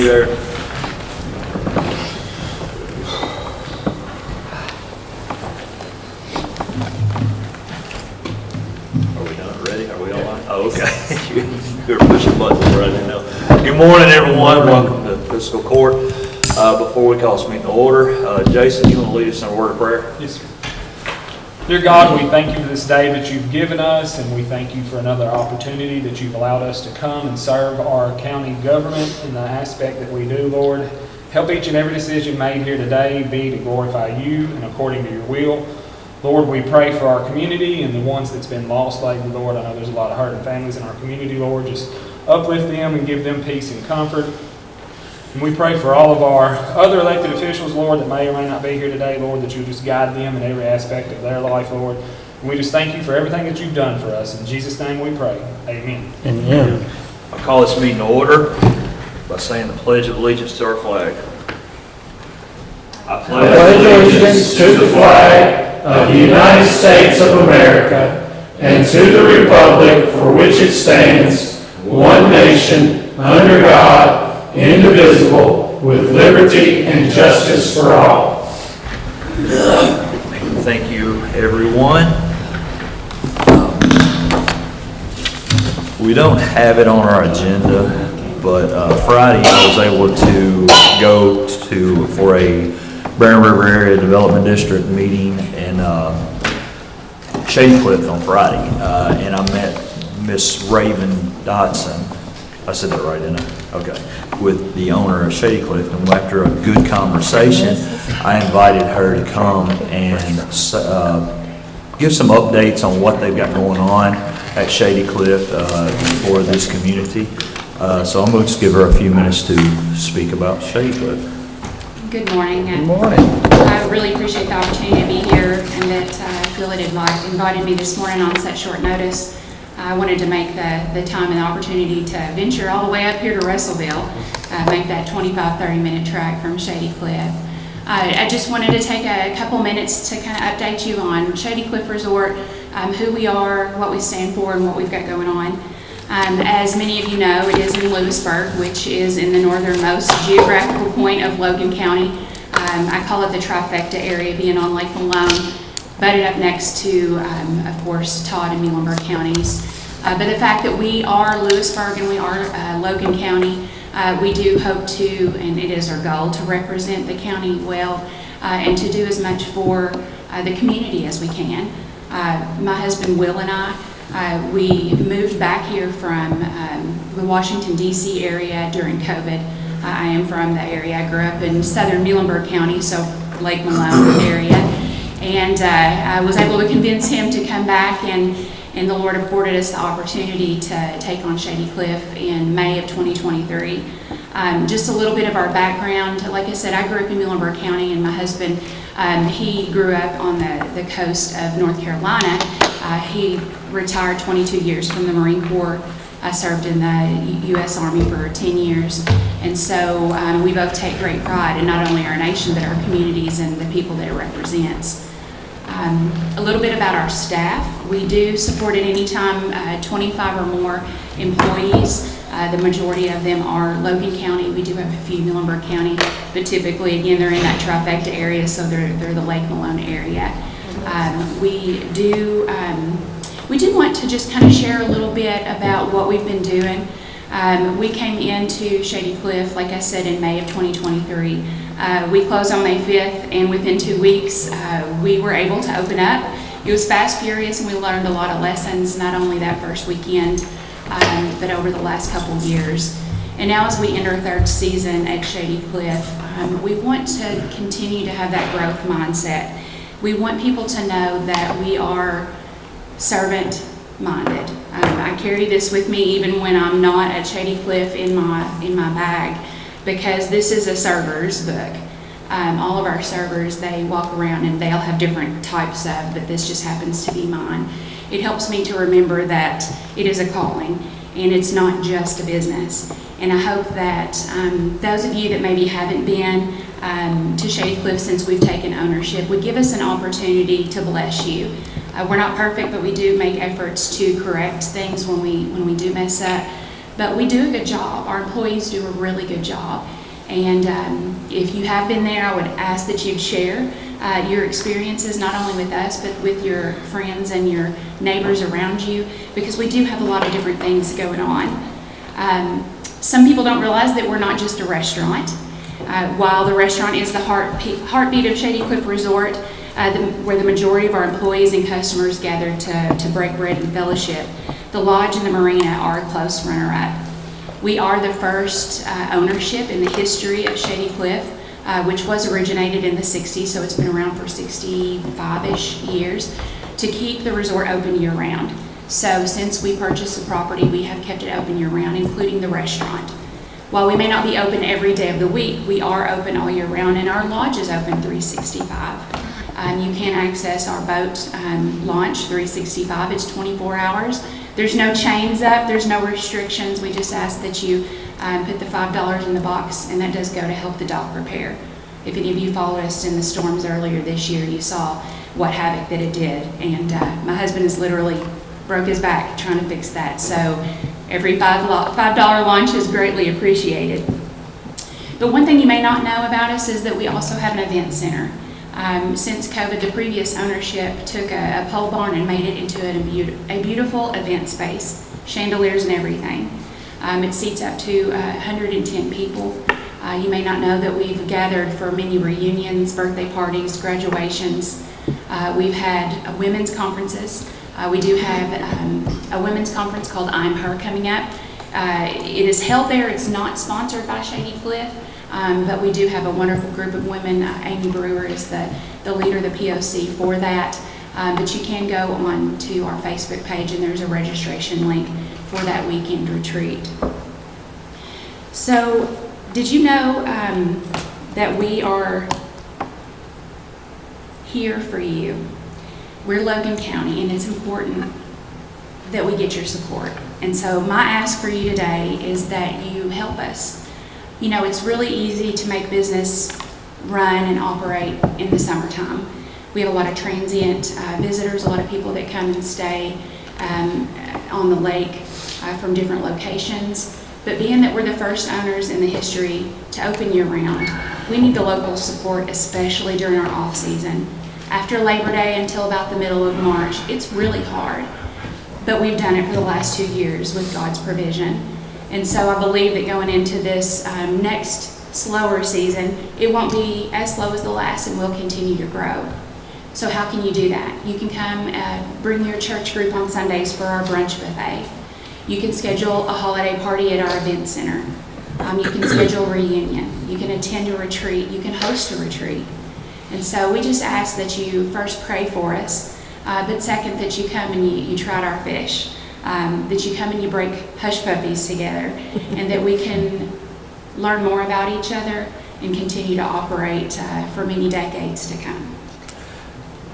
there. Are we done? Ready? Are we online? Oh, okay. You were pushing buttons where I didn't know. Good morning, everyone. Welcome to Fiscal Court. Before we call this meeting to order, Jason, you want to lead us in a word of prayer? Yes, sir. Dear God, we thank you for this day that you've given us, and we thank you for another opportunity that you've allowed us to come and serve our county government in the aspect that we do, Lord. Help each and every decision made here today be to glorify you and according to your will. Lord, we pray for our community and the ones that's been lost lately, Lord. I know there's a lot of hurting families in our community, Lord. Just uplift them and give them peace and comfort. And we pray for all of our other elected officials, Lord, that may or may not be here today, Lord, that you just guide them in every aspect of their life, Lord. And we just thank you for everything that you've done for us. In Jesus' name we pray. Amen. Amen. I call this meeting to order by saying the Pledge of Allegiance to our flag. I pledge allegiance to the flag of the United States of America and to the republic for which it stands, one nation, under God, indivisible, with liberty and justice for all. Thank you, everyone. We don't have it on our agenda, but Friday I was able to go for a Barron River Area Development District meeting in Shady Cliff on Friday, and I met Miss Raven Dodson. I said that right, didn't I? Okay. With the owner of Shady Cliff, and after a good conversation, I invited her to come and give some updates on what they've got going on at Shady Cliff for this community. So I'm going to just give her a few minutes to speak about Shady Cliff. Good morning. Good morning. I really appreciate the opportunity to be here, and that Phil had invited me this morning on such short notice. I wanted to make the time and the opportunity to venture all the way up here to Russellville, make that 25-30 minute trek from Shady Cliff. I just wanted to take a couple minutes to kind of update you on Shady Cliff Resort, who we are, what we stand for, and what we've got going on. As many of you know, it is in Lewisburg, which is in the northernmost geographical point of Logan County. I call it the trifecta area, being on Lake Malone, butted up next to, of course, Todd and Muhlenberg counties. But the fact that we are Lewisburg and we are Logan County, we do hope to, and it is our goal, to represent the county well and to do as much for the community as we can. My husband Will and I, we moved back here from the Washington, D.C. area during COVID. I am from the area. I grew up in southern Muhlenberg County, so Lake Malone area. And I was able to convince him to come back, and the Lord afforded us the opportunity to take on Shady Cliff in May of 2023. Just a little bit of our background. Like I said, I grew up in Muhlenberg County, and my husband, he grew up on the coast of North Carolina. He retired 22 years from the Marine Corps. I served in the U.S. Army for 10 years. And so we both take great pride in not only our nation, but our communities and the people that it represents. A little bit about our staff. We do support at any time 25 or more employees. The majority of them are Logan County. We do have a few Muhlenberg County, but typically, again, they're in that trifecta area, so they're the Lake Malone area. We do want to just kind of share a little bit about what we've been doing. We came into Shady Cliff, like I said, in May of 2023. We closed on May 5th, and within 2 weeks, we were able to open up. It was fast, furious, and we learned a lot of lessons, not only that first weekend, but over the last couple of years. And now as we enter third season at Shady Cliff, we want to continue to have that growth mindset. We want people to know that we are servant-minded. I carry this with me even when I'm not at Shady Cliff in my bag, because this is a server's book. All of our servers, they walk around and they'll have different types of, but this just happens to be mine. It helps me to remember that it is a calling and it's not just a business. And I hope that those of you that maybe haven't been to Shady Cliff since we've taken ownership would give us an opportunity to bless you. We're not perfect, but we do make efforts to correct things when we do mess up. But we do a good job. Our employees do a really good job. And if you have been there, I would ask that you'd share your experiences, not only with us, but with your friends and your neighbors around you, because we do have a lot of different things going on. Some people don't realize that we're not just a restaurant. While the restaurant is the heartbeat of Shady Cliff Resort, where the majority of our employees and customers gather to break bread and fellowship, the lodge and the marina are a close runner-up. We are the first ownership in the history of Shady Cliff, which was originated in the 60s, so it's been around for 65-ish years, to keep the resort open year-round. So since we purchased the property, we have kept it open year-round, including the restaurant. While we may not be open every day of the week, we are open all year round, and our lodge is open 365. You can access our boat launch 365. It's 24 hours. There's no chains up. There's no restrictions. We just ask that you put the $5 in the box, and that does go to help the dock repair. If any of you followed us in the storms earlier this year, you saw what havoc that it did. And my husband has literally broke his back trying to fix that. So every $5 launch is greatly appreciated. But one thing you may not know about us is that we also have an event center. Since COVID, the previous ownership took a pole barn and made it into a beautiful event space, chandeliers and everything. It seats up to 110 people. You may not know that we've gathered for many reunions, birthday parties, graduations. We've had women's conferences. We do have a women's conference called I'm Her coming up. It is held there. It's not sponsored by Shady Cliff, but we do have a wonderful group of women. Amy Brewer is the leader, the POC for that. But you can go on to our Facebook page, and there's a registration link for that weekend retreat. So, did you know that we are here for you? We're Logan County, and it's important that we get your support. And so my ask for you today is that you help us. You know, it's really easy to make business run and operate in the summertime. We have a lot of transient visitors, a lot of people that come and stay on the lake from different locations. But being that we're the first owners in the history to open year-round, we need the local support, especially during our off-season. After Labor Day until about the middle of March, it's really hard. But we've done it for the last 2 years with God's provision. And so I believe that going into this next slower season, it won't be as slow as the last, and we'll continue to grow. So how can you do that? You can come bring your church group on Sundays for our brunch buffet. You can schedule a holiday party at our event center. You can schedule a reunion. You can attend a retreat. You can host a retreat. And so we just ask that you first pray for us, but second, that you come and you try our fish, that you come and you break hush puppies together, and that we can learn more about each other and continue to operate for many decades to come.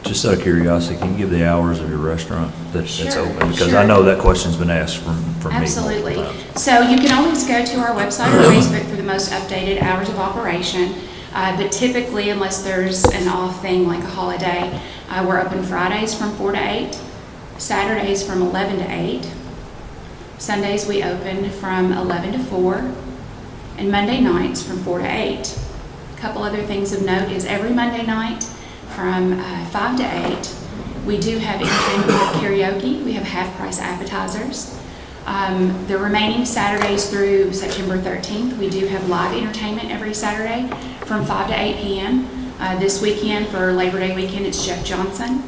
Just out of curiosity, can you give the hours of your restaurant that's Sure, open? Because sure. I know that question's been asked from me. Absolutely. multiple times. So you can always go to our website or Facebook for the most updated hours of operation. But typically, unless there's an off thing like a holiday, we're open Fridays from 4 to 8, Saturdays from 11 to 8, Sundays we open from 11 to 4, and Monday nights from 4 to 8. A couple other things of note is every Monday night from 5 to 8, we do have entertainment with karaoke. We have half-price appetizers. The remaining Saturdays through September 13th, we do have live entertainment every Saturday from 5 to 8 p.m. This weekend, for Labor Day weekend, it's Jeff Johnson.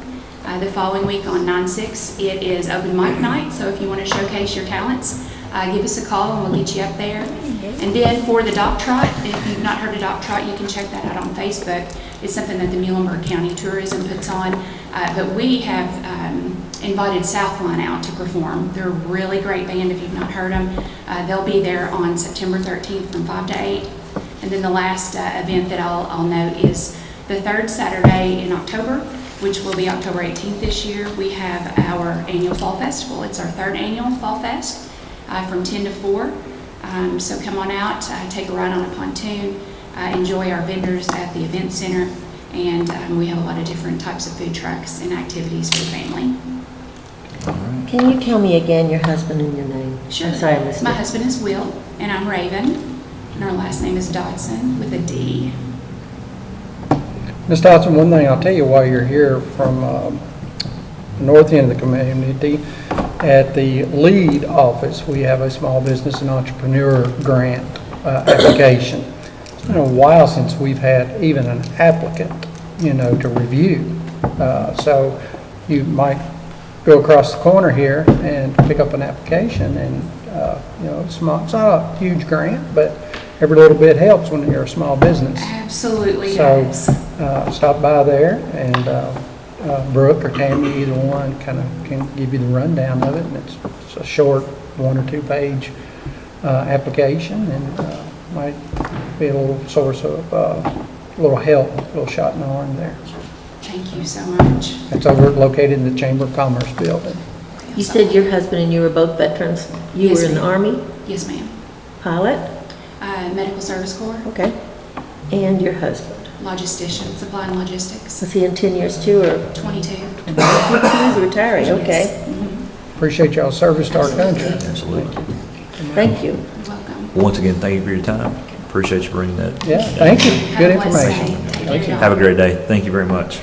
The following week on 9/6, it is open mic night, so if you want to showcase your talents, give us a call and we'll get you up there. And then for the Dock Trot, if you've not heard of Dock Trot, you can check that out on Facebook. It's something that the Muhlenberg County Tourism puts on, but we have invited Southline out to perform. They're a really great band if you've not heard them. They'll be there on September 13th from 5 to 8. And then the last event that I'll note is the third Saturday in October, which will be October 18th this year. We have our annual Fall Festival. It's our third annual Fall Fest from 10 to 4. So come on out, take a ride on a pontoon, enjoy our vendors at the event center, and we have a lot of different types of food trucks and activities for the family. Can you tell me again your husband and your name? Sure. I'm sorry, I missed My it. husband is Will, and I'm Raven, and our last name is Dodson with a D. Ms. Dodson, one thing I'll tell you while you're here from the north end of the community, at the lead office, we have a small business and entrepreneur grant application. It's been a while since we've had even an applicant, to review. So you might go across the corner here and pick up an application and, it's not a huge grant, but every little bit helps when you're a small business. Absolutely So, does. stop by there and Brooke or Tammy, either one, kind of can give you the rundown of it. And it's a short 1 or 2 page application and might be a little source of, a little help, a little shot in the arm there. Thank you so much. It's located in the Chamber of Commerce building. You said your husband and you were both veterans. You Yes, were in the ma'am. Army, Yes, ma'am. pilot, Medical Service Corps, okay. And your husband. logistician, supply and logistics, Was he in 10 years too, or 22. he was retiring? Yes. Okay. Appreciate y'all's service to our country. Absolutely. Thank you. You're welcome. Once again, thank you for your time. Appreciate you bringing that. Yeah, thank you. Have Good a blessed day. information. Take Thank care, you. Have a great day. Thank you very much.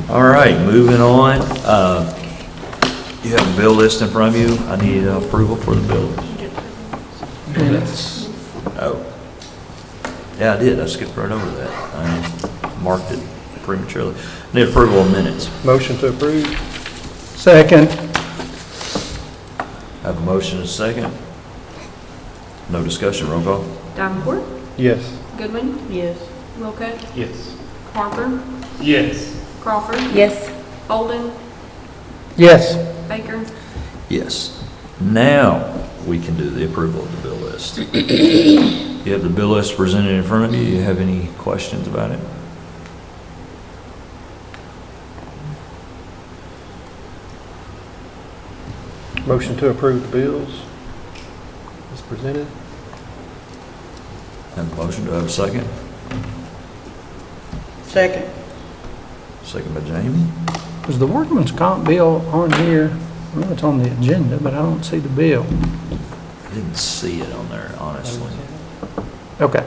All right, moving on. You have a bill list in front of you. I need approval for the bill. Minutes. Oh. Yeah, I did. I skipped right over that. I marked it prematurely. Need approval of minutes. Motion to approve? Second. Have a motion and a second. No discussion. Roll call. Davenport, Yes. Goodwin, Yes. Wilco, Yes. Harper, Yes. Crawford, Yes. Bolden, Yes. Baker. Yes. Now we can do the approval of the bill list. You have the bill list presented in front of you. Do you have any questions about it? Motion to approve the bills as presented? Have a motion. Do I have a second? Second. Second by Jamie. Is the workman's comp bill on here? I know it's on the agenda, but I don't see the bill. I didn't see it on there, honestly. Okay.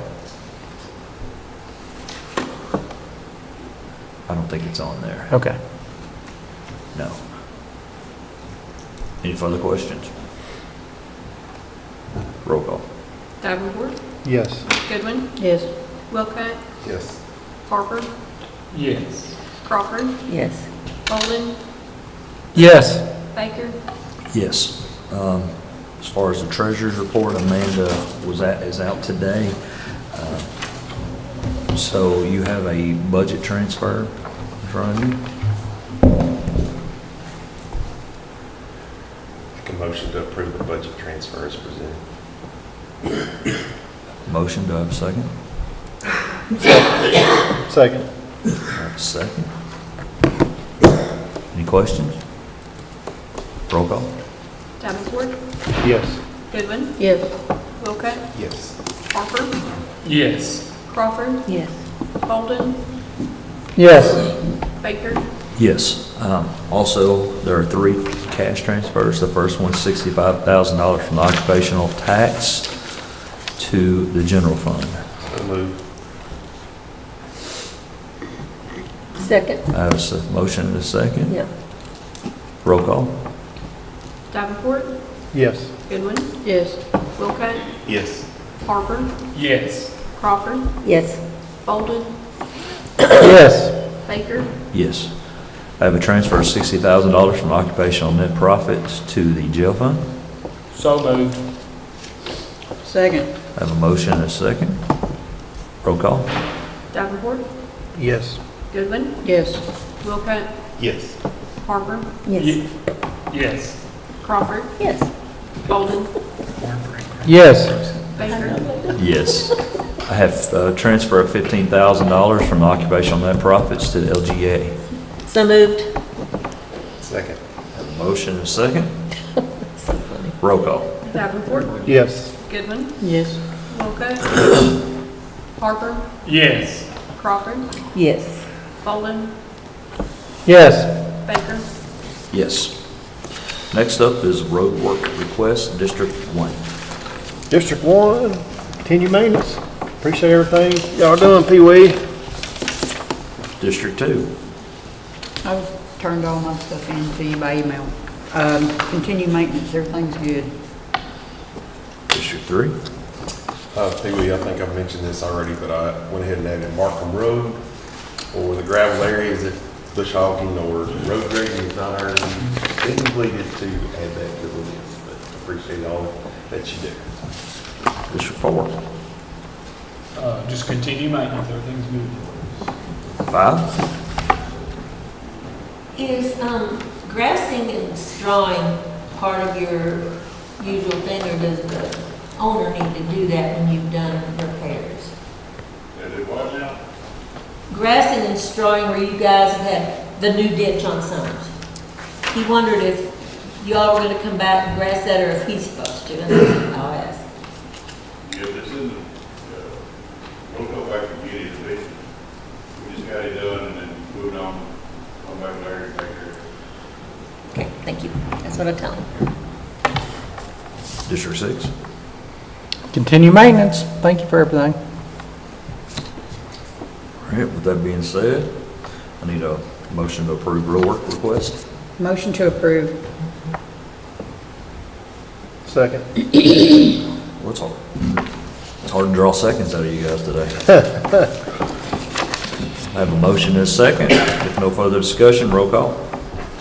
I don't think it's on there. Okay. No. Any further questions? Roll call. Davenport, Yes. Goodwin, Yes. Wilco, Yes. Harper, Yes. Crawford, Yes. Bolden, Yes. Baker. Yes. As far as the treasurer's report, Amanda is out today. So you have a budget transfer in front of you. Make a motion to approve the budget transfer as presented. Motion, do I have a second? Second. I have a second. Any questions? Roll call. Davenport, Yes. Goodwin, Yes. Wilco, Yes. Harper, Yes. Crawford, Yes. Bolden, Yes. Baker. Yes. Also, there are 3 cash transfers. The first one's $65,000 from the occupational tax to the general fund. So moved. Second. I have a motion and a second. Yeah. Roll call. Davenport, Yes. Goodwin, Yes. Wilco, Yes. Harper, Yes. Crawford, Yes. Bolden, Yes. Baker. Yes. I have a transfer of $60,000 from occupational net profits to the jail fund. So moved. Second. I have a motion and a second. Roll call. Davenport, Yes. Goodwin, Yes. Wilco, Yes. Harper, Yes. Yes. Crawford, Yes. Bolden, Yes. Baker. Yes. I have a transfer of $15,000 from occupational net profits to the LGA. So moved. Second. I have a motion and a second. So funny. Roll call. Davenport, Yes. Goodwin, Yes. Wilco, Harper, Yes. Crawford, Yes. Bolden, Yes. Baker. Yes. Next up is road work request, District 1. District 1, continue maintenance. Appreciate everything y'all doing, Pee Wee. District 2. I've turned all my stuff in to you by email. Continue maintenance, everything's good. District 3. Pee Wee, I think I mentioned this already, but I went ahead and added Markham Road or the gravel areas if bush hogging or road grading is not already been completed to add that to the list. But appreciate all that you do. District 4. Just continue maintenance, everything's good. 5. Is grassing and strawing part of your usual thing, or does the owner need to do that when you've done repairs? Grassing and strawing where you guys have had the new ditch on Summers. He wondered if y'all were gonna come back and grass that or if he's supposed to, and I'll ask. Yeah, this isn't, we'll go back and get it eventually. We just got it done and then moved on, come back later and take care of it. Okay, thank you. That's what I tell him. District 6. Continue maintenance. Thank you for everything. All right, with that being said, I need a motion to approve road work request. Motion to approve. Second. Well, it's hard to draw seconds out of you guys today. I have a motion and a second. If no further discussion, roll call.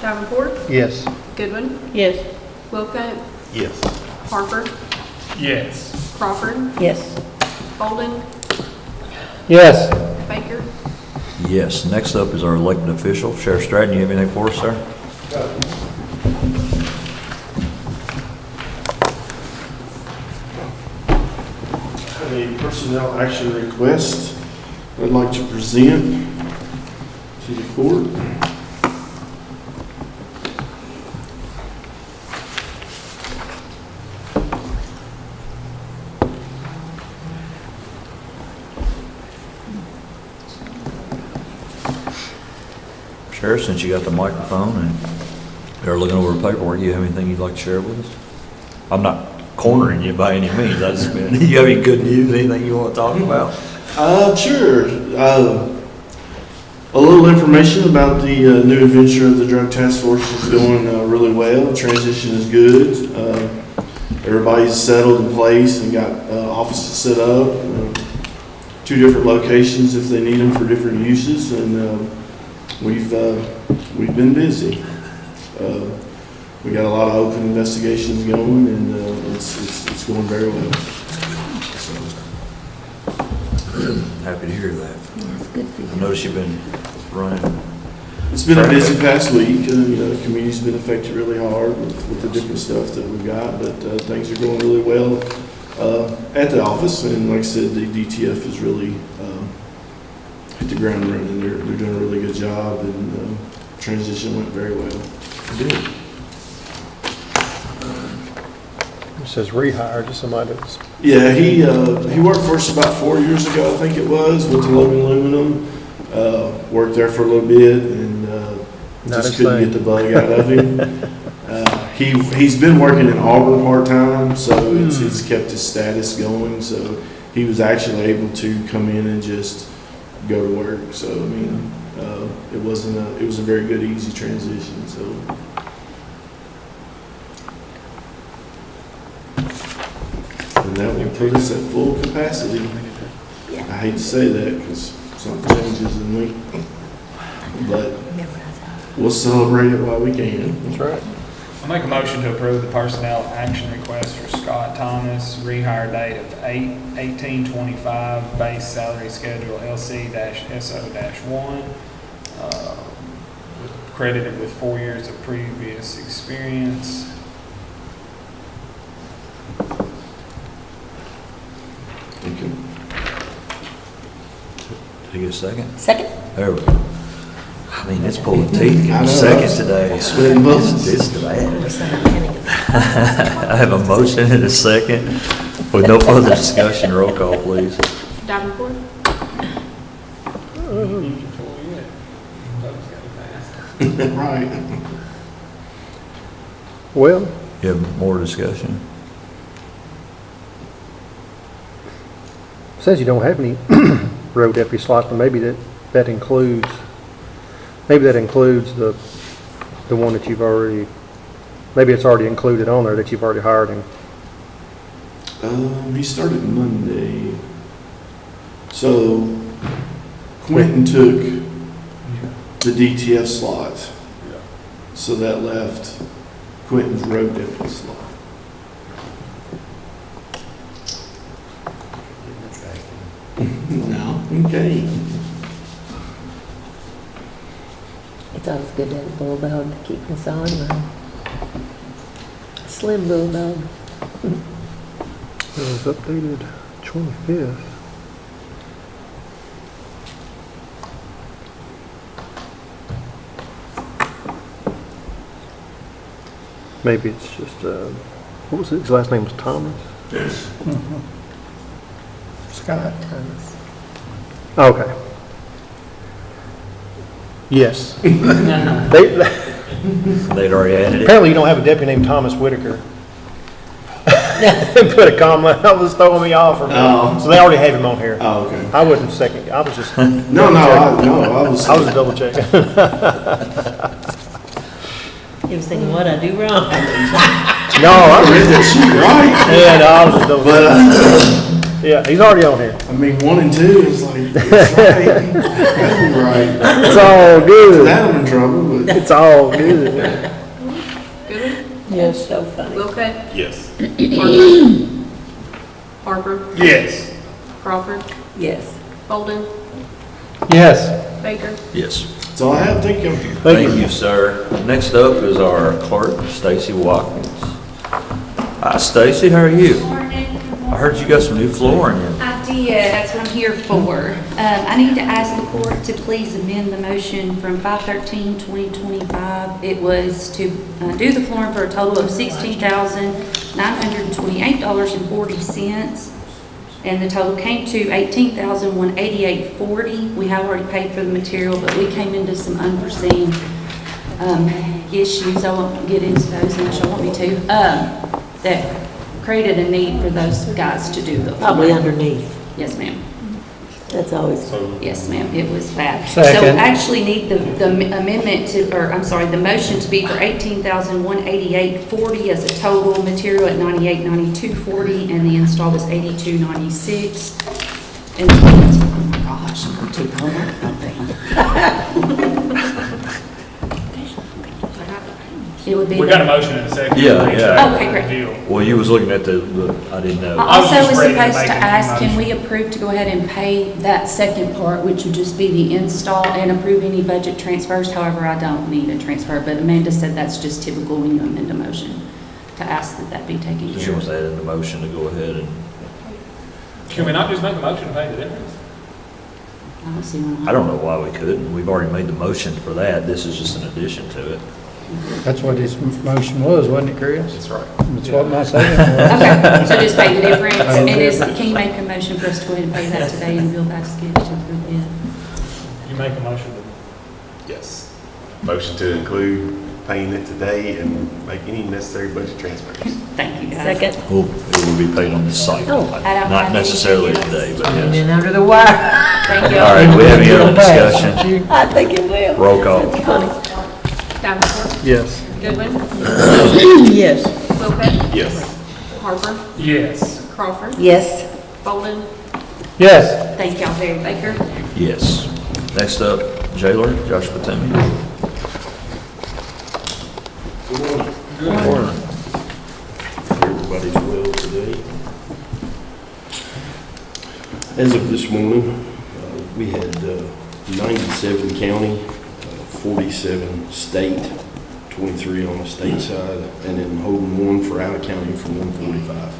Davenport, Yes. Goodwin, Yes. Wilkett, Yes. Harper, Yes. Crawford, Yes. Bolden, Yes. Baker. Yes, next up is our elected official. Sheriff Stratton, you have anything for us, sir? I have a personnel action request I'd like to present to the court. Sheriff, since you got the microphone and they're looking over the paperwork, you have anything you'd like to share with us? I'm not cornering you by any means. I just mean, you have any good news, anything you want to talk about? Sure. A little information about the new adventure of the Drug Task Force is going really well. The transition is good. Everybody's settled in place and got offices set up. 2 different locations if they need them for different uses, and we've been busy. We got a lot of open investigations going, and it's going very well. Happy to hear that. I notice you've been running. It's been a busy past week. The community's been affected really hard with the different stuff that we've got, but things are going really well at the office. And like I said, the DTF has really hit the ground running. They're doing a really good job, and transition went very well. Good. It says rehire, just somebody that's. Yeah, he worked for us about 4 years ago, I think it was, with the Logan Aluminum. Worked there for a little bit and just couldn't get the bug out of him. He's been working in Auburn part-time, so it's kept his status going. So he was actually able to come in and just go to work. So, I mean, it was a very good, easy transition. So. And that will put us at full capacity. I hate to say that because something changes in me, but we'll celebrate it while we can. That's right. I make a motion to approve the personnel action request for Scott Thomas, rehire date of 8/18/25, base salary schedule LC-SO-1, credited with 4 years of previous experience. Thank you. Did you get a second? Second? There we go. I mean, it's pulling teeth I getting know. seconds today. Sweating bullets. It's bad. I have a motion and a second. With no further discussion, roll call, please. Davenport, Right. Well, You have more discussion? says you don't have any road deputy slots, but maybe that includes, the one that you've already, maybe it's already included on there that you've already hired him. He started Monday. So Quentin took the DTF slots. So that left Quentin's road deputy slot. No, okay. It's always good to have a bulldog to keep us on. Slim bulldog. It was updated 25th. Maybe it's just, what was his last name was Thomas? Yes. Scott Thomas. Okay. Yes. They'd already added it? Apparently you don't have a deputy named Thomas Whitaker. Put a comma, that was throwing me off. Oh. So they already have him on here. Oh, okay. I wasn't second, I was just. I was. I was double checking. He was thinking, what'd I do wrong? No, I read that shit right. Yeah, no, I was just double checking. Yeah, he's already on here. I mean, 1 and 2 is like, it's right. That'd be right. It's all good. That I'm in trouble, but. It's all good. Goodwin, Yes. So funny. Wilkett, Yes. Harper, Yes. Crawford, Yes. Bolden, Yes. Baker. Yes. That's all I have. Thank you. Thank you, sir. Next up is our clerk, Stacy Watkins. Hi, Stacy, how are you? I heard you got some new flooring in. I did, that's what I'm here for. I need to ask the court to please amend the motion from 5/13/2025. It was to do the flooring for a total of $16,928.40. And the total came to $18,188.40. We have already paid for the material, but we came into some unforeseen issues. I won't get into those unless you want me to. That created a need for those guys to do the Probably flooring. underneath. Yes, ma'am. That's always. Yes, ma'am, it was bad. Second. So actually need the amendment to, or I'm sorry, the motion to be for $18,188.40 as a total, material at $98.92.40, and the install was $82.96. And, oh my gosh, I'm too homework about that. It would be. We got a motion in a second. Yeah, yeah. Okay, great. Deal. Well, you was looking at the I didn't know. I was Also, just was ready to supposed make to a new ask, can motion. we approve to go ahead and pay that second part, which would just be the install, and approve any budget transfers? However, I don't need a transfer, but Amanda said that's just typical when you amend a motion, to ask that that be taken She care was of. adding the motion to go ahead and, Can we not just make a motion to pay the difference? I don't see one. I don't know why we couldn't. We've already made the motion for that. This is just an addition to it. That's what his motion was, wasn't it, Chris? That's right. That's what my saying was. Okay, so just pay the difference, and can you make a motion for us to go ahead and pay that today, and Bill Basket to approve it? You make a motion to. Yes. Motion to include paying it today and make any necessary budget transfers. Thank you, guys. Second. Oh, it will be paid on the site. Oh, I don't Not have necessarily anything else. today, but And yes. then under the wire. Thank you. All right, we have any other discussion? I think it will. Roll call. Davenport, Yes. Goodwin, Yes. Wilkett, Yes. Harper, Yes. Crawford, Yes. Bolden, Yes. Thank y'all very much. Baker. Yes. Next up, jailer, Josh Patemi. Good morning. Everybody's well today. As of this morning, we had 97 county, 47 state, 23 on the state side, and then holding one for out of county for 145.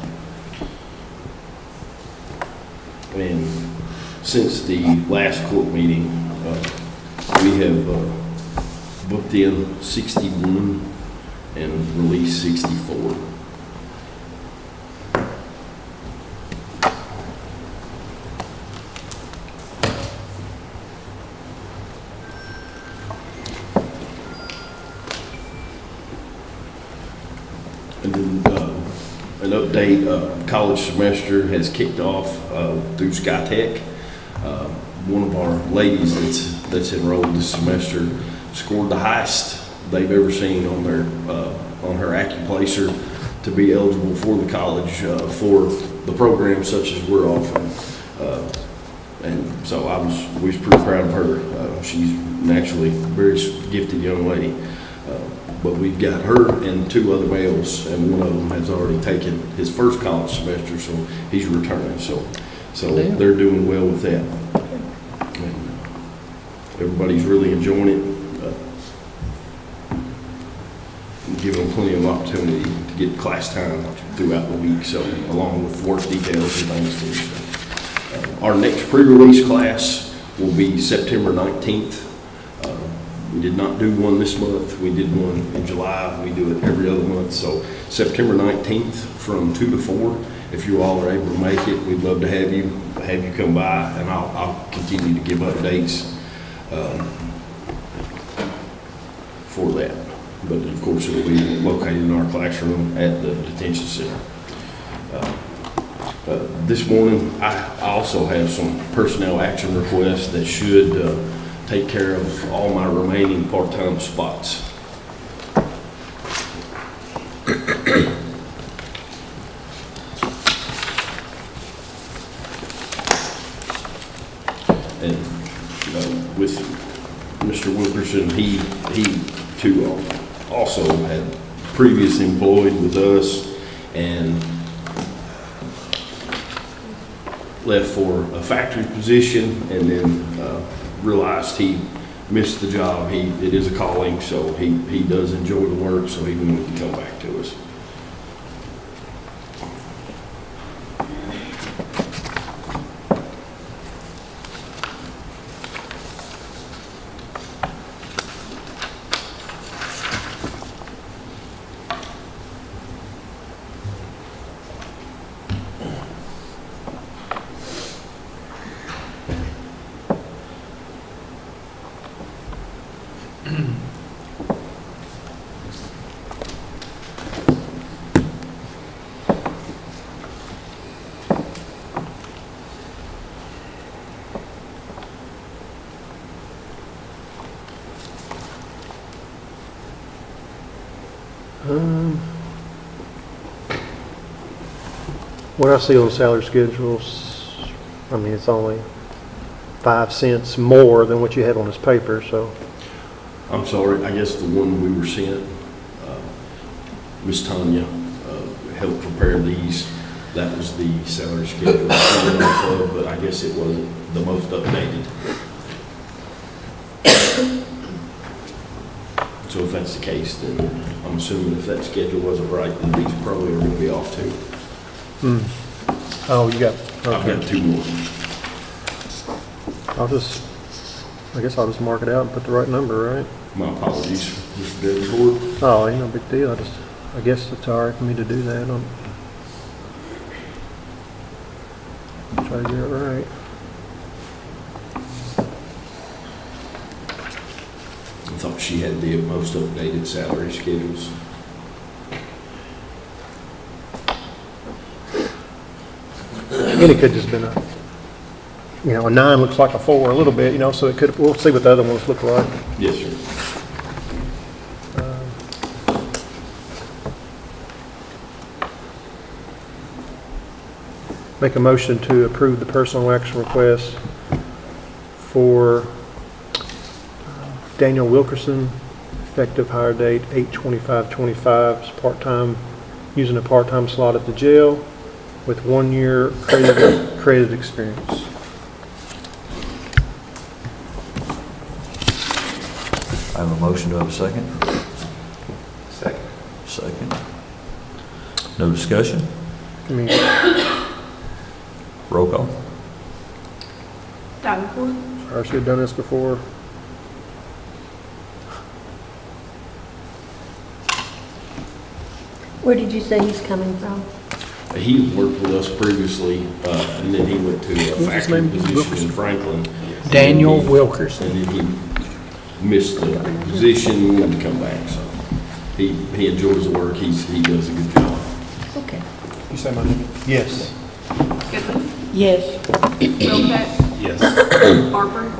And since the last court meeting, we have booked in 61 and released 64. And an update, college semester has kicked off through SkyTech. One of our ladies that's enrolled this semester scored the highest they've ever seen on her AccuPlacer to be eligible for the college for the program such as we're offering. And so we was pretty proud of her. She's naturally a very gifted young lady. But we've got her and 2 other males, and one of them has already taken his first college semester, so he's returning. So they're doing well with that. And everybody's really enjoying it. Give them plenty of opportunity to get class time throughout the week, so along with work details and things too. So, our next pre-release class will be September 19th. We did not do one this month. We did one in July. We do it every other month. So September 19th from 2 to 4. If you all are able to make it, we'd love to have you come by, and I'll continue to give updates for that. But of course, it will be located in our classroom at the detention center. This morning, I also have some personnel action requests that should take care of all my remaining part-time spots. And with Mr. Wilkerson, he too also had previously employed with us and left for a factory position, and then realized he missed the job. It is a calling, so he does enjoy the work, so he wanted to come back to us. What I see on salary schedules, I mean, it's only 5 cents more than what you have on this paper, so. I'm sorry, I guess the one we were sent, Miss Tanya helped prepare these. That was the salary schedule but I guess it wasn't the most updated. So if that's the case, then I'm assuming if that schedule wasn't right, then these probably are going to be off too. Oh, you got, I've okay. got 2 more. I guess I'll just mark it out and put the right number, right? My apologies, Mr. Davenport. Oh, ain't no big deal. I guess it's all right for me to do that. I'll try to get it right. I thought she had the most updated salary schedules. And it could just been a 9 looks like a 4 a little bit, so it could, we'll see what the other ones look like. Yes, sir. Make a motion to approve the personal action request for Daniel Wilkerson, effective hire date 8/25/25, part-time, using a part-time slot at the jail with 1 year credit experience. I have a motion. Do I have a second? Second. Second. No discussion? I mean, Roll call. Davenport, I should have done this before. Where did you say he's coming from? He worked with us previously, and then he went to a his factory name? position in Franklin. Daniel Wilkerson. And then he missed the position, wanted to come back, so. he enjoys the work, he does a good job. Okay. You say my name? Yes. Goodwin, Yes. Wilczek, Yes. Harper,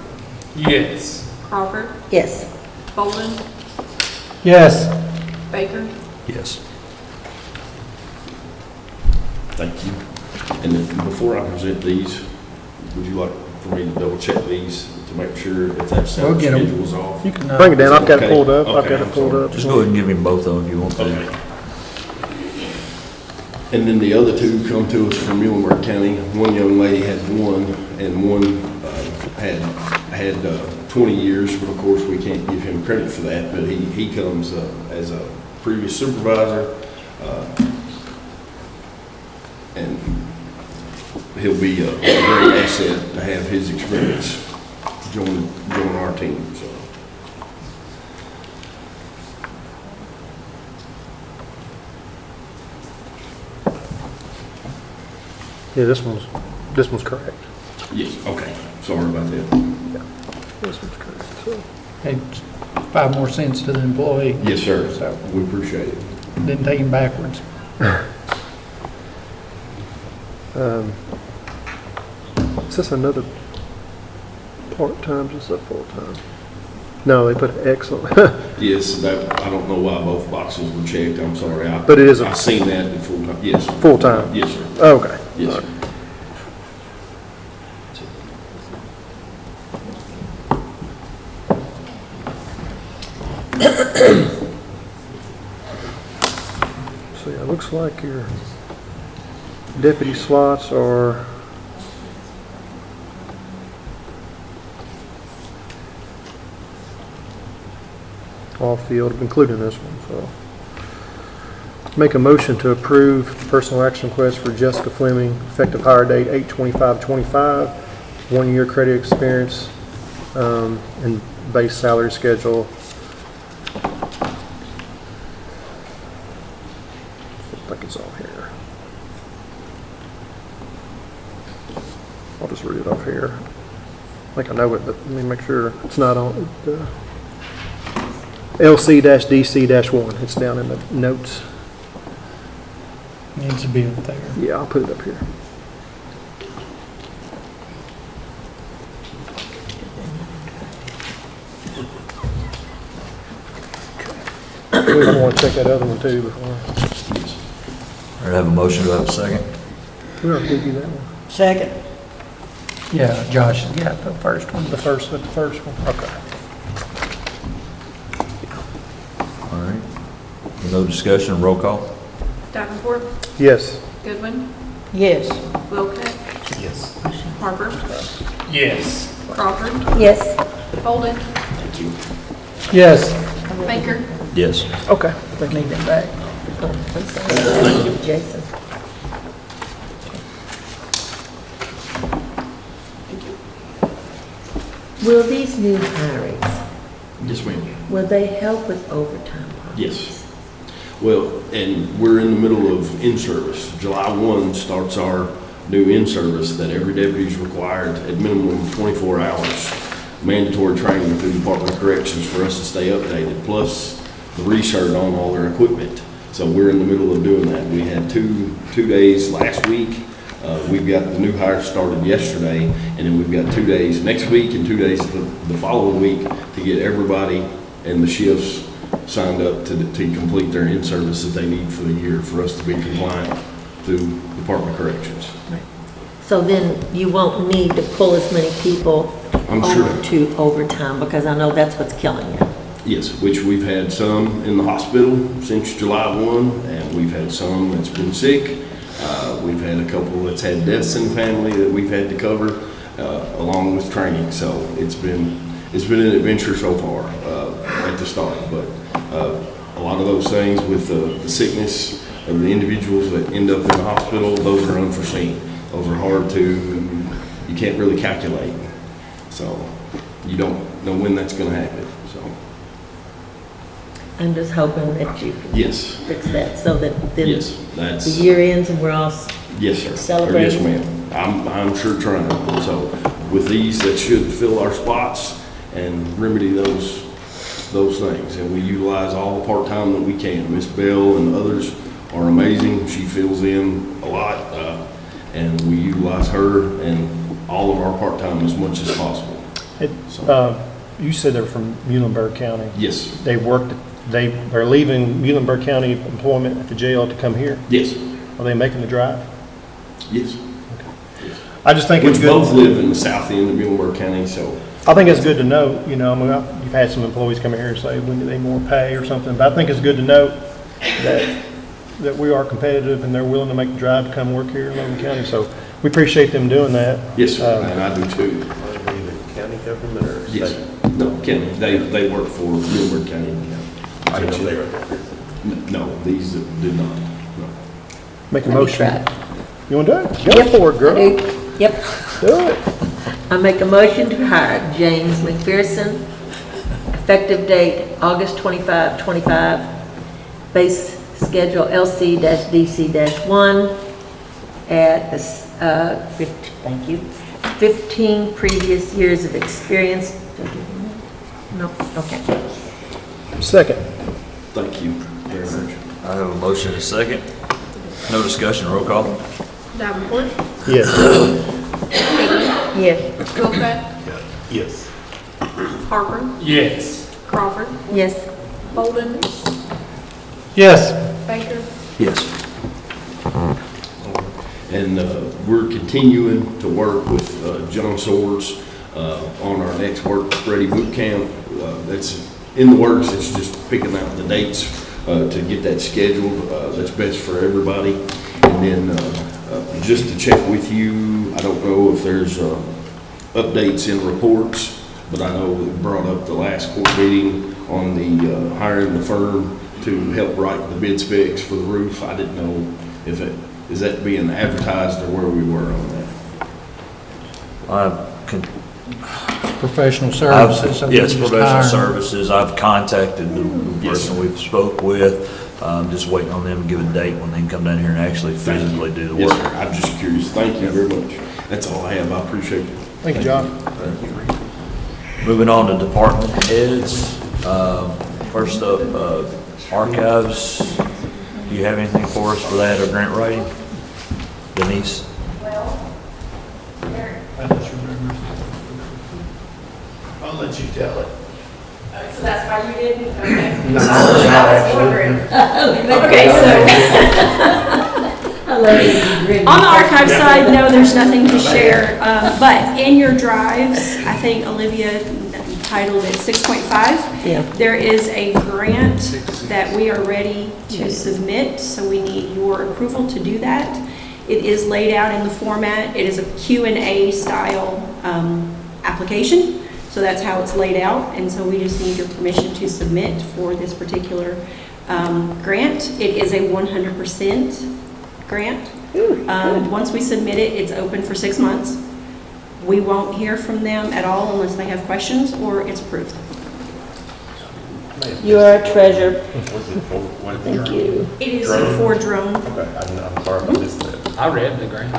Yes. Crawford, Yes. Bolden, Yes. Baker. Yes. Thank you. And then before I present these, would you like for me to double check these to make sure if that We'll salary get 'em. schedule is off? You can, Bring it down, I've got it Okay. pulled up, I've Okay, got it I'm pulled sorry. up. Just go ahead and give him both of them if you want to. Okay. And then the other two come to us from Muhlenberg County. One young lady had one, and one had 20 years, but of course, we can't give him credit for that, but he comes as a previous supervisor, and he'll be a great asset to have his experience join our team, so. Yeah, this one's correct. Yes, okay, sorry about that. This one's correct, so. hey, 5 more cents to the employee. Yes, sir, So, we appreciate it. didn't take him backwards. Is this another part-time, just a full-time? No, they put X on. Yes, that, I don't know why both boxes were checked, I'm sorry. But it is a- I seen that in full-time, yes. Full-time? Yes, sir. Okay. Yes, sir. So yeah, it looks like your deputy slots are off-field, including this one, so. Make a motion to approve personal action request for Jessica Fleming, effective hire date 8/25/25, 1-year credit experience, and base salary schedule. I think it's all here. I'll just read it off here. I think I know it, but let me make sure it's not on. LC-DC-1, it's down in the notes. Needs to be up there. Yeah, I'll put it up here. We want to check that other one too before. All right, have a motion, do I have a second? We already gave you that one. Second. Yeah, Josh has got the first one. The first one, okay. All right. No discussion, roll call? Davenport, Yes. Goodwin, Yes. Wilczek. Yes. Harper, Yes. Crawford, Yes. Bolden, Yes. Baker. Yes. Okay. Need them back. Oh, I'm sorry. Jason. Will these new hirings, Yes, ma'am. will they help with overtime? Yes. Well, and we're in the middle of in-service. July 1 starts our new in-service that every deputy is required at minimum 24 hours. Mandatory training through the Department of Corrections for us to stay updated, plus the recert on all their equipment. So we're in the middle of doing that. We had two days last week. We've got the new hire started yesterday, and then we've got 2 days next week and 2 days the following week to get everybody and the shifts signed up to complete their in-service that they need for the year for us to be compliant through Department of Corrections. So then you won't need to pull as many people I'm sure. over to overtime, because I know that's what's killing you. Yes, which we've had some in the hospital since July 1, and we've had some that's been sick. We've had a couple that's had deaths in the family that we've had to cover, along with training. So it's been an adventure so far at the start. But a lot of those things with the sickness of the individuals that end up in the hospital, those are unforeseen. Those are hard you can't really calculate. So you don't know when that's going to happen. So I'm just hoping that you can yes, fix that, so that then yes, the that's year ends and we're all yes, sir. Or celebrating. yes, ma'am. I'm sure trying. So with these, that should fill our spots and remedy those those things, and we utilize all the part-time that we can. Miss Bell and others are amazing. She fills in a lot, and we utilize her and all of our part-time as much as possible. You said they're from Muhlenberg County. Yes. They are leaving Muhlenberg County employment at the jail to come here? Yes. Are they making the drive? Yes. I just think it's Which good. both live in the south end of Muhlenberg County, so. I think it's good to know, I mean, you've had some employees come in here and say, we need more pay or something, but I think it's good to note that we are competitive and they're willing to make the drive to come work here in Logan County, so we appreciate them doing that. Yes, sir, and I do too. Are they the county government or state? Yes. No, county, they work for Muhlenberg County. I know they were there. No, these did not, no. Make a Let me motion. try. You want to do it? Go Yep, for it, girl. I do. Yep. Do it. I make a motion to hire James McPherson, effective date August 25, 25, base schedule LC-DC-1 at the, 15 previous years of experience. No, okay. Second. Thank you very much. I have a motion and a second. No discussion, roll call. Davenport, Yes. Higgins, Yes. Wilcott, Yes. Harper, Yes. Crawford, Yes. Bolden, Yes. Baker, Yes. And we're continuing to work with John Swords on our next Work Ready Boot Camp. That's in the works. It's just picking out the dates to get that scheduled. That's best for everybody. And then just to check with you, I don't know if there's updates in reports, but I know we brought up the last court meeting on the hiring the firm to help write the bid specs for the roof. I didn't know if is that being advertised or where we were on that. Professional services. Yes, professional services. I've contacted the person we've spoke with. Just waiting on them to give a date when they can come down here and actually physically do the Yes, work. sir. I'm just curious. Thank you very much. That's all I have. I appreciate it. Thank you, John. Moving on to department heads. First up, archives. Do you have anything for us for that or grant writing? Denise? I'll let you tell it. so that's why you didn't, okay? No, I was wondering. Okay, so I love it. on the archive side, no, there's nothing to share. But in your drives, I think Olivia titled it 6.5. Yeah. There is a grant that we are ready to submit, so we need your approval to do that. It is laid out in the format. It is a Q&A style application, so that's how it's laid out. And so we just need your permission to submit for this particular grant. It is a 100% grant. Once we submit it, it's open for 6 months. We won't hear from them at all unless they have questions or it's approved. You are a treasure. Was it for, what? Thank you. It is Drone? for drone. Okay, I'm sorry if I missed that. I read the grant.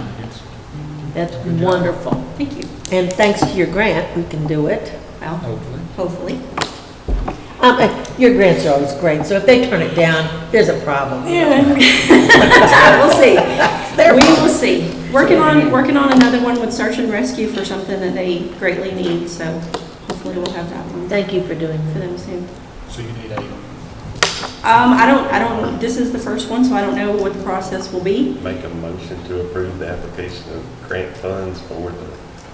That's wonderful. Thank you. And thanks to your grant, we can do it. Well, hopefully. Your grants are always great, so if they turn it down, there's a problem. We'll see. We will see. Working on another one with search and rescue for something that they greatly need, so hopefully we'll have that one Thank you for doing for that. them soon. So you need 8. I don't, this is the first one, so I don't know what the process will be. Make a motion to approve the application of grant funds for the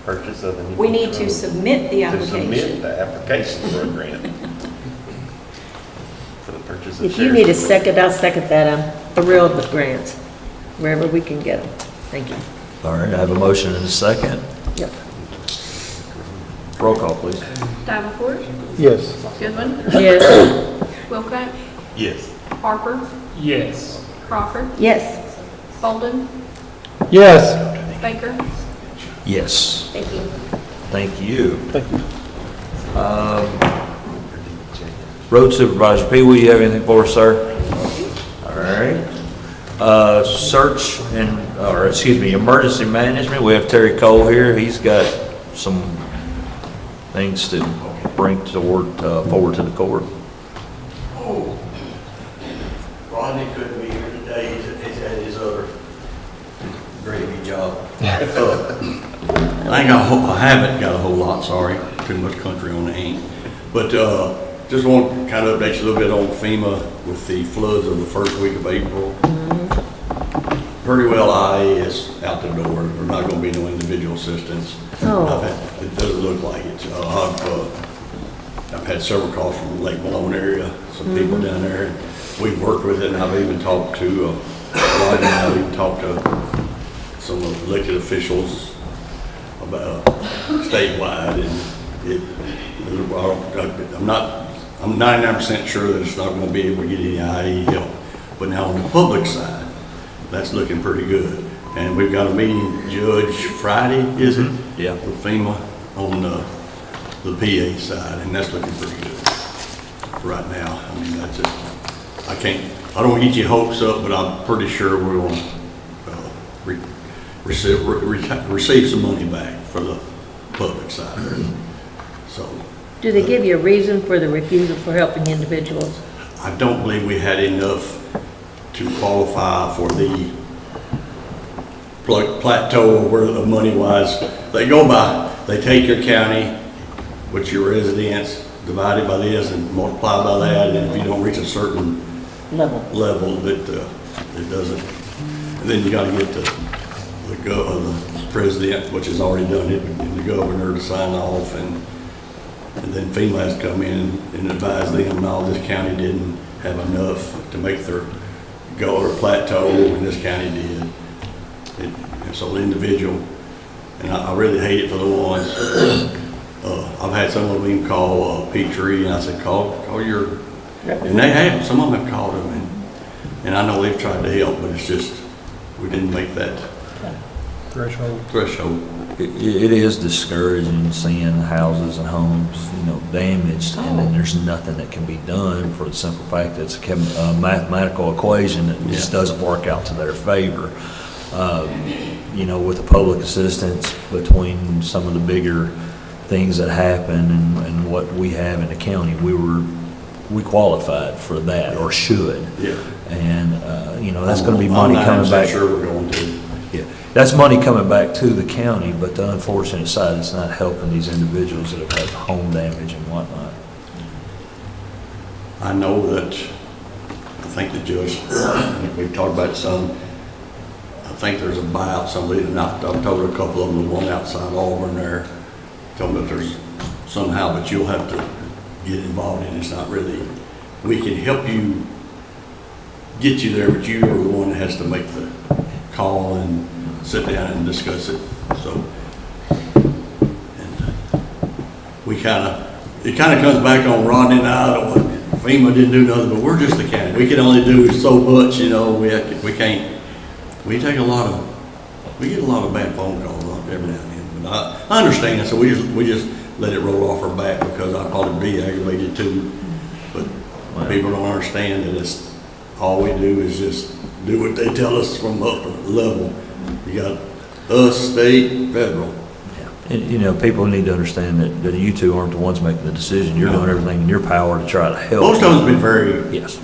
purchase of a new. We need to drone. submit the To submit application. the application for a grant. For the purchase of. If you need a sheriff's second, I'll second that. I'm thrilled with grants, wherever we can get them. Thank you. All right, I have a motion and a second. Yep. Roll call, please. Davenport, Yes. Goodwin, Yes. Wilcott, Yes. Harper, Yes. Crawford, Yes. Bolden, Yes. Baker. Yes. Thank you. Thank you. Thank you. Road Supervisor Pee Wee, you have anything for us, sir? All right. Search and, or excuse me, emergency management, we have Terry Cole here. He's got some things to bring forward to the court? Oh, Rodney couldn't be here today, he's at his other gravy job. I haven't got a whole lot, sorry, too much country on the ink. But just want to kind of update you a little bit on FEMA with the floods of the first week of April. Pretty well IA is out the door, there's not going to be no individual assistance. Oh. It doesn't look like it. I've had several calls from the Lake Malone area, some people down there, and we've worked with it, and I've even talked to, I've even talked to some elected officials about statewide, and I'm 99% sure that it's not going to be able to get any IE help. But now on the public side, that's looking pretty good. And we've got a meeting, Judge, Friday, is it? Yeah. With FEMA on the PA side, and that's looking pretty good right now. I mean, that's just, I don't want to get your hopes up, but I'm pretty sure we're going to receive some money back for the public side. So. Do they give you a reason for the refusal for helping individuals? I don't believe we had enough to qualify for the plateau where the money was. They go by, they take your county, which your residents, divided by this and multiply by that, and if you don't reach a certain level that it doesn't, and then you got to get the president, which has already done it, and the governor to sign off, and then FEMA has come in and advised them, no, this county didn't have enough to make their goal or plateau, and this county did. And so the individual, and I really hate it for the ones, I've had some of them call Petrie, and I said, call your, and they have, some of them have called them, and I know they've tried to help, but it's just, we didn't make that threshold. It is discouraging seeing houses and homes, damaged, and then there's nothing that can be done for the simple fact that it's a mathematical equation that just doesn't work out to their favor. With the public assistance between some of the bigger things that happen and what we have in the county, we qualified for that, or should. Yeah. And, that's going to be money coming back. I'm sure we're going to. Yeah, that's money coming back to the county, but the unfortunate side, it's not helping these individuals that have had home damage and whatnot. I know that, I think the judge, we talked about some, I think there's a buyout somebody, and I've told a couple of them, the one outside Auburn there, told them that there's somehow, but you'll have to get involved in it. It's not really, we can help you, get you there, but you are the one that has to make the call and sit down and discuss it. So, and it kind of comes back on Rodney and I. FEMA didn't do nothing, but we're just the county. We can only do so much, we get a lot of bad phone calls every now and then. But I understand, so we just let it roll off our back, because I'd probably be aggravated too. But people don't understand that it's all we do is just do what they tell us from up level. You got us, state, federal. Yeah. And, people need to understand that you two aren't the ones making the decision. You're doing everything in your power to try to help. Most of them have been very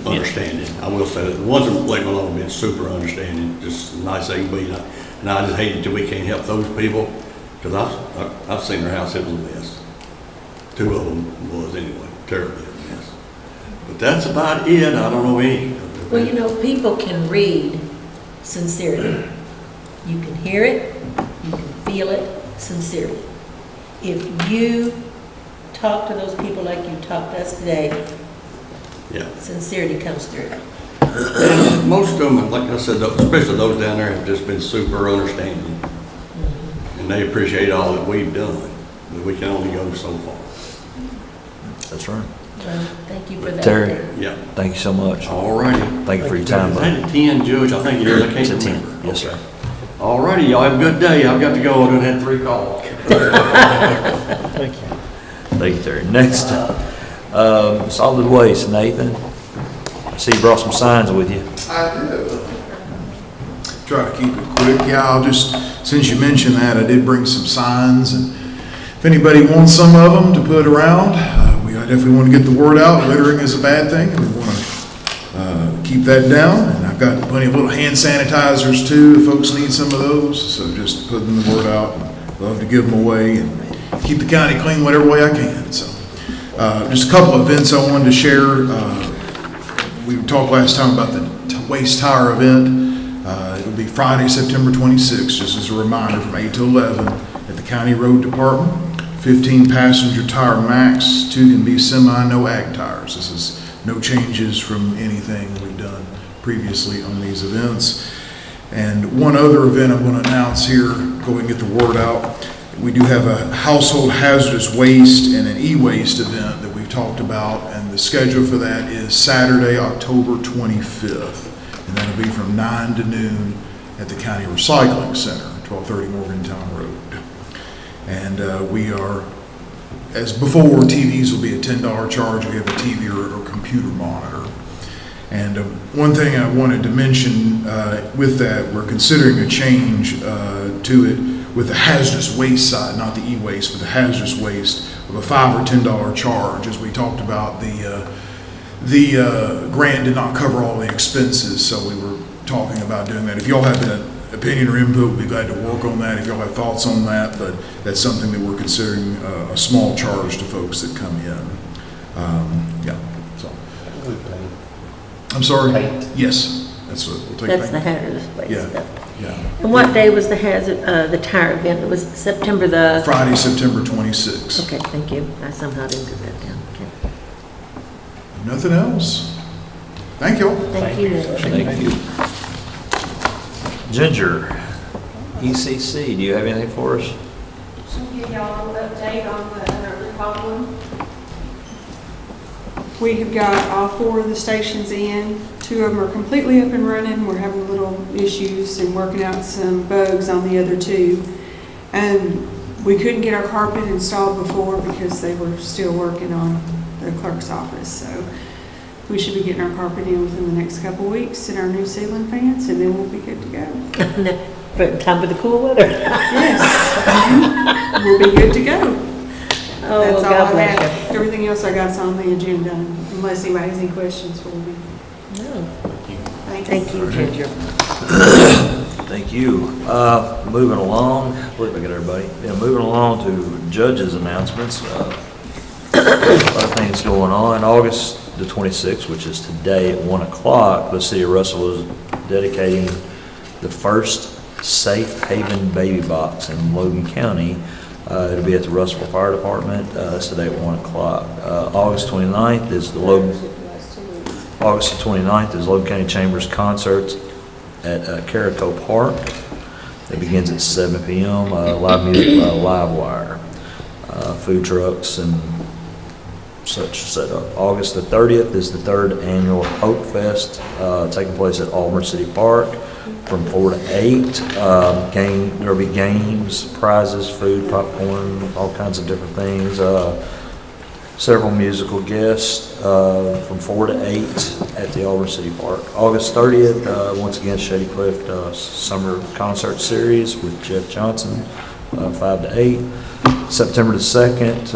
understanding. Yes. I will say that. The ones that Lake Malone have been super understanding, just nice they can be. And I just hate it till we can't help those people, because I've seen their house, it was a mess. 2 of them was anyway, terribly a mess. But that's about it. I don't know any. Well, people can read sincerity. You can hear it, you can feel it, sincerely. If you talk to those people like you talked to us today, sincerity comes through. And most of them, like I said, especially those down there, have just been super understanding. And they appreciate all that we've done, but we can only go so far. That's right. Well, thank you for that. Terry, thank you so much. All righty. Thank you for your time. Is that a 10, Judge? I think it is. I can't It's a 10. remember. Yes, sir. All righty, y'all have a good day. I've got to go. I done had 3 calls. Thank you. Thank you, Terry. Next, solid waste, Nathan. I see you brought some signs with you. I do. Try to keep it quick. I'll just, since you mentioned that, I did bring some signs, and if anybody wants some of them to put around, I definitely want to get the word out. Littering is a bad thing, and we want to keep that down. And I've got plenty of little hand sanitizers too, if folks need some of those. So just putting the word out. Love to give them away and keep the county clean whatever way I can. So just a couple of events I wanted to share. We talked last time about the waste tire event. It'll be Friday, September 26th, just as a reminder, from 8 to 11 at the County Road Department. 15 passenger tire max, 2 can be semi, no ag tires. This is no changes from anything we've done previously on these events. And one other event I'm going to announce here, go and get the word out. We do have a household hazardous waste and an e-waste event that we've talked about, and the schedule for that is Saturday, October 25th. And that'll be from 9 to noon at the County Recycling Center, 1230 Morgantown Road. And we are, as before, TVs will be a $10 charge if you have a TV or computer monitor. And one thing I wanted to mention with that, we're considering a change to it with the hazardous waste side, not the e-waste, but the hazardous waste of a $5 or $10 charge. As we talked about, the grant did not cover all the expenses, so we were talking about doing that. If y'all have an opinion or input, we'd be glad to work on that if y'all have thoughts on that, but that's something that we're considering a small charge to folks that come in. Yeah, so. I'm sorry? Yes, that's what we'll take. That's the hazardous waste Yeah. stuff. Yeah. And what day was the the tire event? It was September the? Friday, September 26th. Okay, thank you. I somehow didn't get that down. Okay. Nothing else? Thank you. Thank you. Thank you. Ginger, ECC, do you have anything for us? Just to give y'all a little update on the Republican. We have got all 4 of the stations in. 2 of them are completely up and running. We're having little issues and working out some bugs on the other 2. And we couldn't get our carpet installed before because they were still working on the clerk's office. So we should be getting our carpet in within the next couple of weeks and our new ceiling fans, and then we'll be good to go. For time for the cool weather. Yes. We'll be good to go. Oh, That's all God I bless have. Everything else I got's on the agenda, unless anybody has any questions for me. you. No. Thank you. Thank you, Ginger. Thank you. Moving along, I believe I got everybody. Yeah, moving along to judges' announcements. A lot of things going on. August the 26th, which is today at 1 o'clock, the city of Russell is dedicating the first safe haven baby box in Logan County. It'll be at the Russell Fire Department. It's today at 1 o'clock. August 29th is the Logan County Chambers Concerts at Carico Park. It begins at 7 p.m. Live music by Livewire. Food trucks and such set up. August the 30th is the 3rd annual Hope Fest taking place at Auburn City Park from 4 to 8. There'll be games, prizes, food, popcorn, all kinds of different things. Several musical guests from 4 to 8 at the Auburn City Park. August 30th, once again, Shady Cliff Summer Concert Series with Jeff Johnson, 5 to 8. September the 2nd,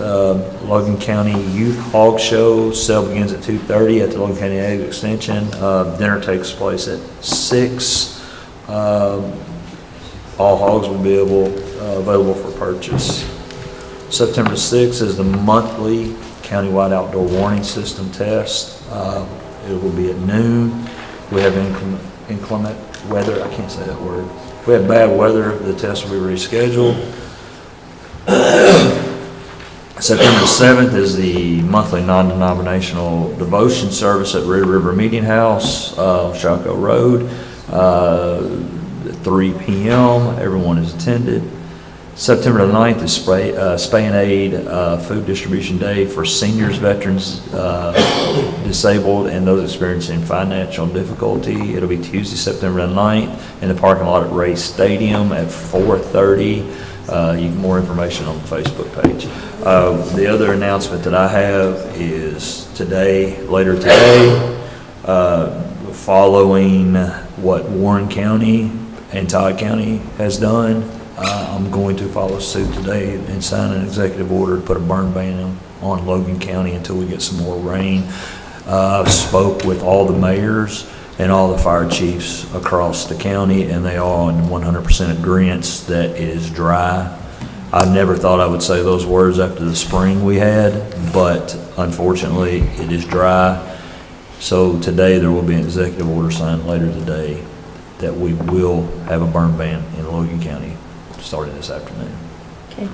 Logan County Youth Hog Show. Sale begins at 2:30 at the Logan County Ag Extension. Dinner takes place at 6. All hogs will be available for purchase. September 6th is the monthly countywide outdoor warning system test. It will be at noon. We have inclement weather. I can't say that word. If we have bad weather, the test will be rescheduled. September 7th is the monthly non-denominational devotion service at Red River Meeting House, Shaco Road, at 3 p.m. Everyone is attended. September the 9th is Spay and Aid Food Distribution Day for seniors, veterans, disabled, and those experiencing financial difficulty. It'll be Tuesday, September the 9th in the parking lot at Ray Stadium at 4:30. You get more information on the Facebook page. The other announcement that I have is later today, following what Warren County and Todd County has done, I'm going to follow suit today and sign an executive order to put a burn ban on Logan County until we get some more rain. Spoke with all the mayors and all the fire chiefs across the county, and they are in 100% agreement that it is dry. I never thought I would say those words after the spring we had, but unfortunately, it is dry. So today, there will be an executive order signed later today that we will have a burn ban in Logan County starting this afternoon. Okay.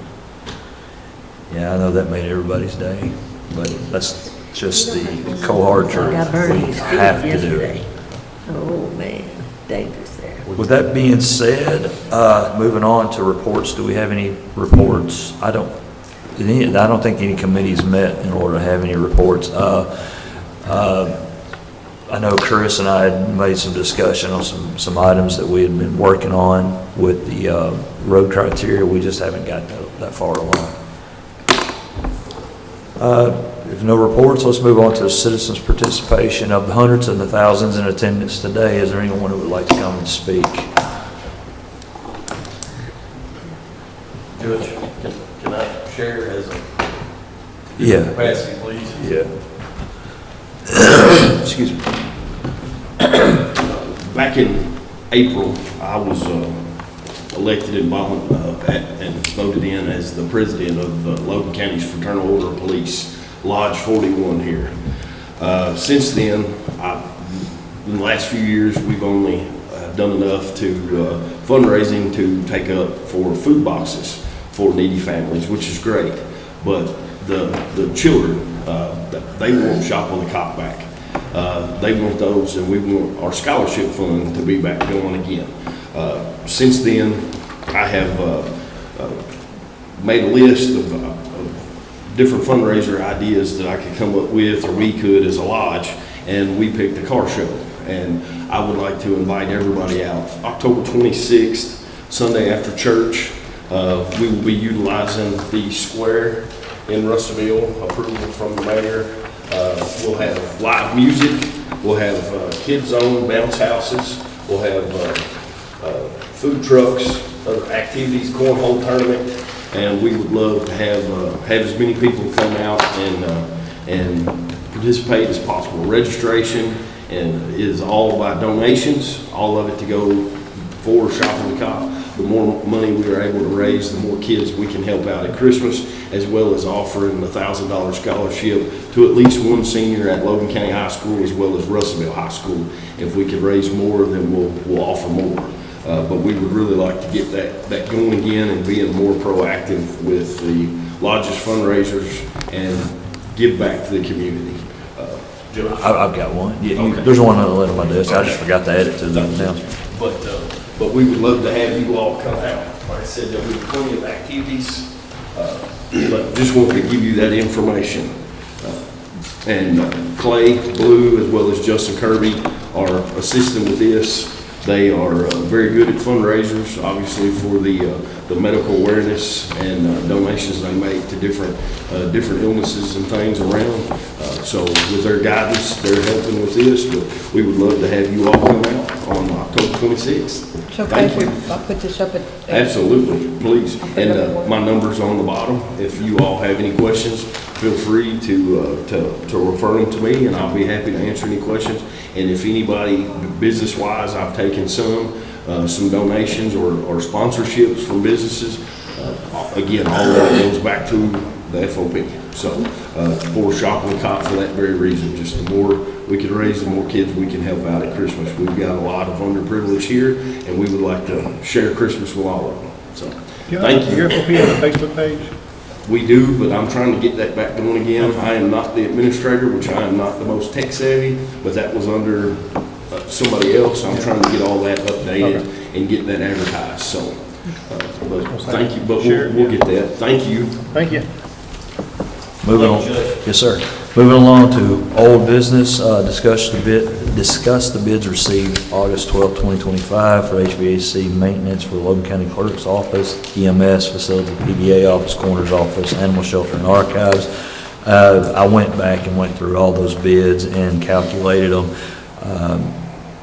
Yeah, I know that made everybody's day, but that's just the cold hard truth. I got burned We in his feet have to do it. yesterday. Oh, man, dangerous there. With that being said, moving on to reports, do we have any reports? I don't think any committees met in order to have any reports. I know Chris and I had made some discussion on some items that we had been working on with the road criteria. We just haven't got that far along. If no reports, let's move on to citizens' participation. Of the hundreds and the thousands in attendance today, is there anyone who would like to come and speak? Judge, can I share as a Yeah. capacity, please? Yeah. Excuse me. Back in April, I was elected and voted in as the president of Logan County's Fraternal Order of Police, Lodge 41 here. Since then, in the last few years, we've only done enough to fundraising to take up for food boxes for needy families, which is great. But the children, they won't shop on the cop back. They want those, and we want our scholarship fund to be back going again. Since then, I have made a list of different fundraiser ideas that I could come up with, or we could as a lodge, and we picked a car show. And I would like to invite everybody out. October 26th, Sunday after church, we will be utilizing the square in Russellville, approval from the mayor. We'll have live music, we'll have kids zone, bounce houses, we'll have food trucks, other activities, cornhole tournament, and we would love to have as many people come out and participate as possible. Registration is all by donations, all of it to go for Shopping the Cop. The more money we are able to raise, the more kids we can help out at Christmas, as well as offering a $1,000 scholarship to at least one senior at Logan County High School, as well as Russellville High School. If we could raise more, then we'll offer more. But we would really like to get that going again and being more proactive with the lodge's fundraisers and give back to the community. I've got one. Yeah, Okay. there's one on the list on my desk. I just forgot to add it to the announcement. But we would love to have you all come out. Like I said, there'll be plenty of activities, but just wanted to give you that information. And Clay Blue, as well as Justin Kirby, are assisting with this. They are very good at fundraisers, obviously for the medical awareness and donations they make to different illnesses and things around. So with their guidance, they're helping with this, but we would love to have you all come out on October 26th. It's okay if I put this up at... Absolutely, please. And my number's on the bottom. If you all have any questions, feel free to refer them to me, and I'll be happy to answer any questions. And if anybody, business-wise, I've taken some donations or sponsorships from businesses. Again, all that goes back to the FOP. So for Shopping the Cop, for that very reason, just the more we can raise, the more kids we can help out at Christmas. We've got a lot of underprivileged here, and we would like to share Christmas with all of them. So thank you. Your FOP on the Facebook page? We do, but I'm trying to get that back going again. I am not the administrator, which I am not the most tech savvy, but that was under somebody else. I'm trying to get all that updated and get that advertised. So, but thank you, but we'll get that. Thank you. Thank you. Moving on. Yes, sir. Moving along to old business, discuss the bids received August 12, 2025 for HVAC maintenance for Logan County Clerk's Office, EMS facility, PBA office, coroner's office, animal shelter and archives. I went back and went through all those bids and calculated them.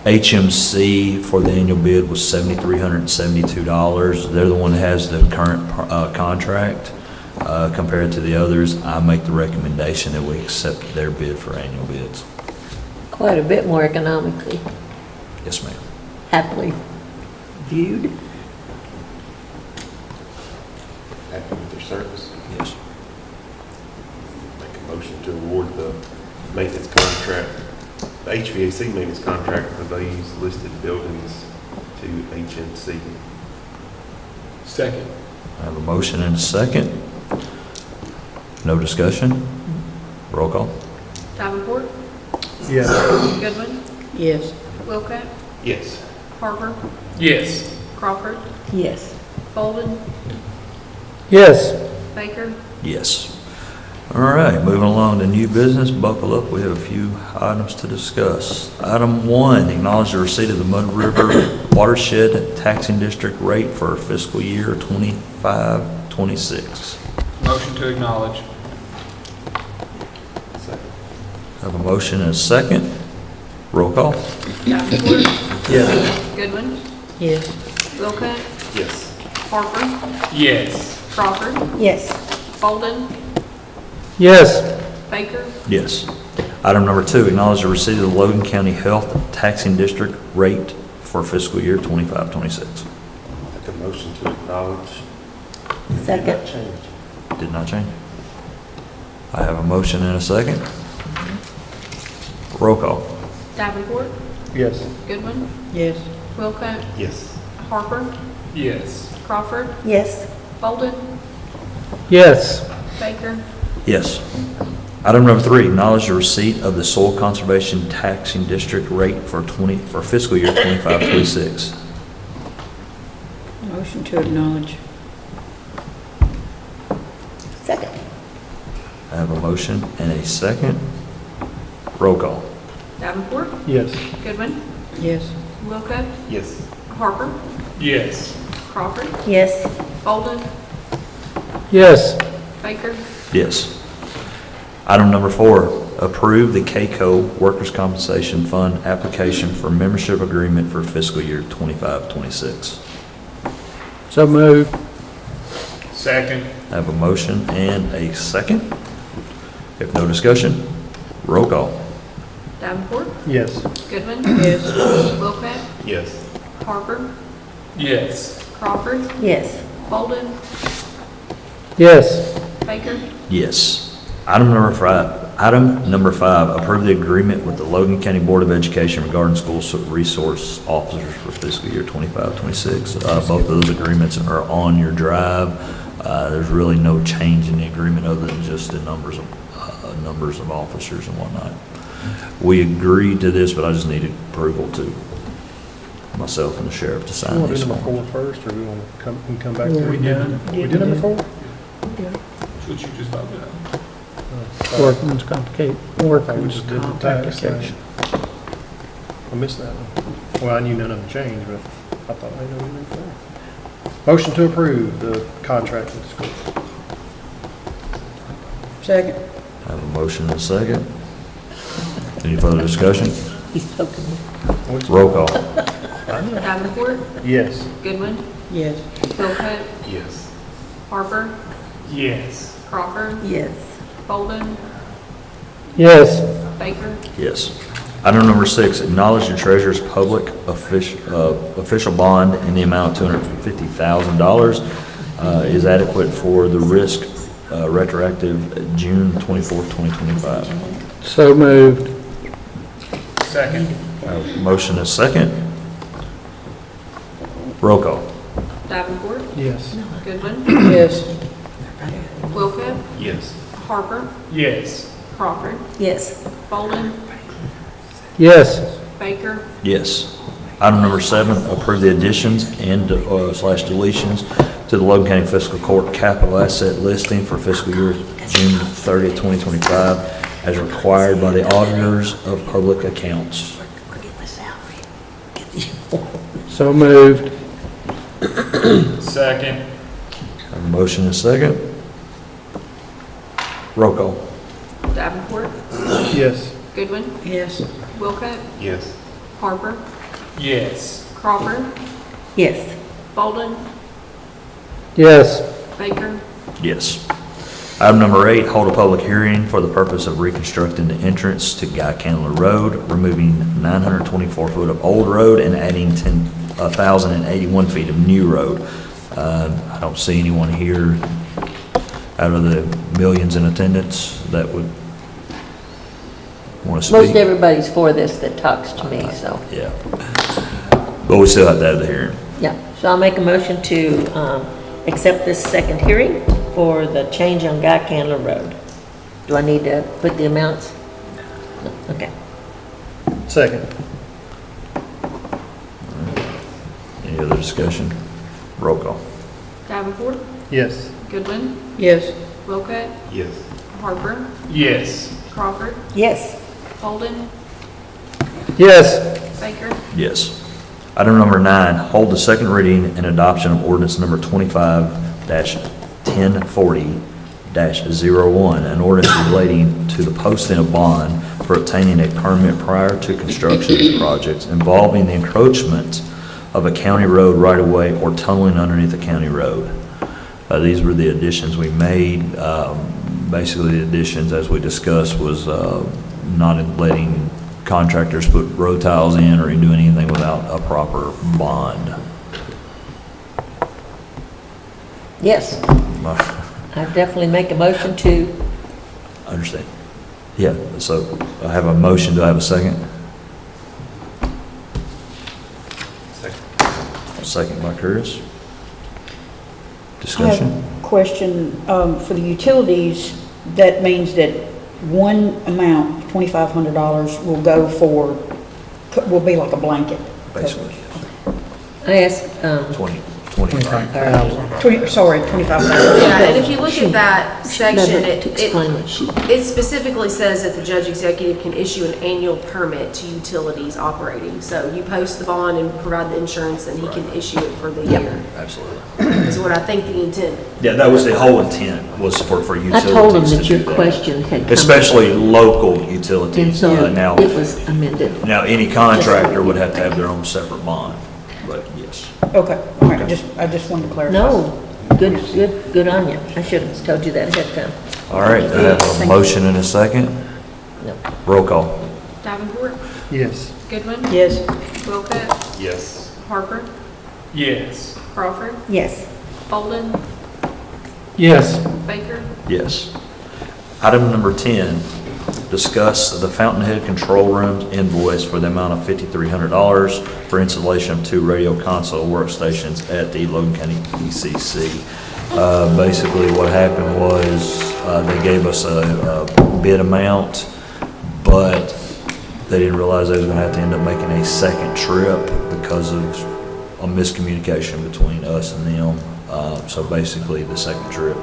HMC for the annual bid was $7,372. They're the one that has the current contract. Compared to the others, I make the recommendation that we accept their bid for annual bids. Quite a bit more economically, Yes, ma'am. happily viewed. Happy with their service. Yes. Make a motion to award the maintenance contract, the HVAC maintenance contract for these listed buildings to HMC. Second. I have a motion and a second. No discussion? Roll call? Davenport, Yes. Goodwin, Yes. Wilcott, Yes. Harper, Yes. Crawford, Yes. Bolden, Yes. Baker. Yes. All right, moving along to new business, buckle up, we have a few items to discuss. Item 1, acknowledge the receipt of the Mud River Watershed Taxing District rate for fiscal year 25-26. Motion to acknowledge. Second. Have a motion and a second. Roll call? Davenport, Yes. Goodwin, Yes. Wilcott, Yes. Harper, Yes. Crawford, Yes. Bolden, Yes. Baker. Yes. Item number 2, acknowledge the receipt of the Logan County Health Taxing District rate for fiscal year 25-26. Make a motion to acknowledge. Second. Did not change. I have a motion and a second. Roll call? Davenport, Yes. Goodwin, Yes. Wilcott, Yes. Harper, Yes. Crawford, Yes. Bolden, Yes. Baker. Yes. Item number 3, acknowledge the receipt of the Soil Conservation Taxing District rate for fiscal year 25-26. Motion to acknowledge. Second. I have a motion and a second. Roll call? Davenport, Yes. Goodwin, Yes. Wilcott, Yes. Harper, Yes. Crawford, Yes. Bolden, Yes. Baker. Yes. Item number 4, approve the KCO Workers' Compensation Fund application for membership agreement for fiscal year 25-26. So moved. Second. I have a motion and a second. If no discussion, roll call. Davenport, Yes. Goodwin, Yes. Wilcott, Yes. Harper, Yes. Crawford, Yes. Bolden, Yes. Baker. Yes. Item number 5, approve the agreement with the Logan County Board of Education regarding school resource officers for fiscal year 25-26. Both of those agreements are on your drive. There's really no change in the agreement other than just the numbers of officers and whatnot. We agreed to this, but I just needed approval to myself and the sheriff to We sign want to this do number one. 4 first, or we want to come back to We it? did. We did number 4? That's what you just voted on. Workman's compensation. We just did the tax thing. I missed that one. Well, I knew none of them changed, but I thought I knew them before. Motion to approve the contract with the school. Second. I have a motion and a second. Any further discussion? He's poking me. Roll call. Davenport, Yes. Goodwin, Yes. Wilcott, Yes. Harper, Yes. Crawford, Yes. Bolden, Yes. Baker. Yes. Item number 6, acknowledge the treasurer's public official bond in the amount of $250,000 is adequate for the risk retroactive June 24th, 2025. So moved. Second. Motion is second. Roll call. Davenport, Yes. Goodwin, Yes. Wilcott, Yes. Harper, Yes. Crawford, Yes. Bolden, Yes. Baker. Yes. Item number 7, approve the additions and slash deletions to the Logan County Fiscal Court capital asset listing for fiscal year June 30th, 2025, as required by the auditors of public accounts. So moved. Second. Have a motion and a second. Roll call. Davenport, Yes. Goodwin, Yes. Wilcott, Yes. Harper, Yes. Crawford, Yes. Bolden, Yes. Baker. Yes. Item number 8, hold a public hearing for the purpose of reconstructing the entrance to Guy Candler Road, removing 924 foot of old road and adding 1,081 feet of new road. I don't see anyone here out of the millions in attendance that would want to speak. Most everybody's for this that talks to me, so, Yeah. But we still have to have the hearing. yeah. So I'll make a motion to accept this second hearing for the change on Guy Candler Road. Do I need to put the amounts? No, okay. Second. Any other discussion? Roll call. Davenport, Yes. Goodwin, Yes. Wilcutt, Yes. Harper, Yes. Crawford, Yes. Bolden, Yes. Baker. Yes. Item number 9, hold the second reading and adoption of ordinance number 25-1040-01, an ordinance relating to the posting of bond for obtaining a permit prior to construction projects involving the encroachment of a county road right-of-way or tunneling underneath a county road. These were the additions we made. Basically, the additions, as we discussed, was not letting contractors put road tiles in or do anything without a proper bond. Yes. I definitely make a motion to, Understand? Yeah, so I have a motion. Do I have a second? Second by Curtis. Discussion? I have a question, for the utilities, that means that one amount, $2,500, will go for, will be like a blanket. Basically, I asked, 25. Sorry, $2,500. Yeah, and if you look at that section, to explain what she, it specifically says that the judge executive can issue an annual permit to utilities operating. So you post the bond and provide the insurance, and he can issue it for the year, Absolutely. is what I think the intent. Yeah, that was the whole intent, was for I utilities told them to that do your question had come. especially local And utilities. so Now, it was amended. now, any contractor would have to have their own separate bond, but yes. Okay, all right, I just wanted to clarify. No, good on you. I should have told you that ahead of time. All right, I have a motion and a second. No. Roll call. Davenport, Yes. Goodwin, Yes. Wilcutt, Yes. Harper, Yes. Crawford, Yes. Bolden, Yes. Baker. Yes. Item number 10, discuss the Fountainhead Control Room invoice for the amount of $5,300 for installation of 2 radio console workstations at the Logan County ECC. Basically, what happened was they gave us a bid amount, but they didn't realize they was going to have to end up making a second trip because of a miscommunication between us and them. So basically, the second trip,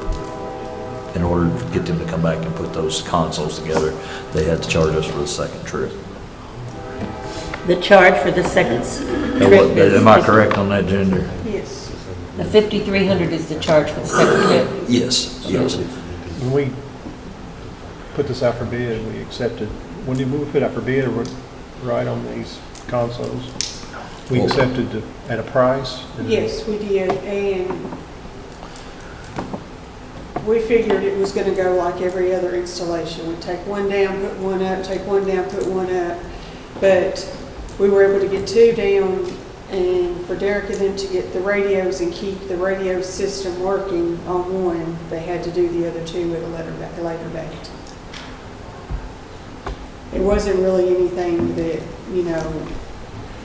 in order to get them to come back and put those consoles together, they had to charge us for the second trip. The charge for the second trip is... Am I correct on that, Ginger? Yes. The $5,300 is the charge for the second trip? Yes, yes. When we put this out for bid, we accepted, when did we put out for bid, or right on these consoles? We accepted at a price? Yes, we did, and we figured it was gonna go like every other installation. We'd take one down, put one up, take one down, put one up. But we were able to get 2 down, and for Derek and them to get the radios and keep the radio system working on one, they had to do the other 2 at a later date. It wasn't really anything that,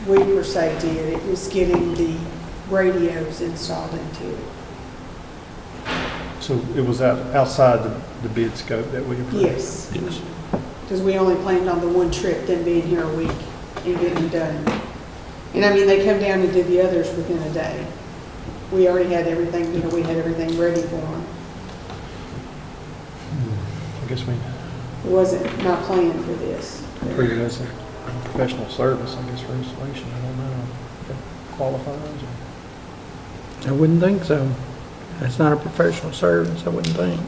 we per se did. It was getting the radios installed into it. So it was outside the bid scope that we approved? Yes. Yes. Because we only planned on the one trip, them being here a week and getting done. And I mean, they come down and did the others within a day. We already had everything, we had everything ready for them. I guess we It wasn't not planned for this. approved it as a professional service, I guess, for installation. I don't know if it qualifies. I wouldn't think so. That's not a professional service, I wouldn't think.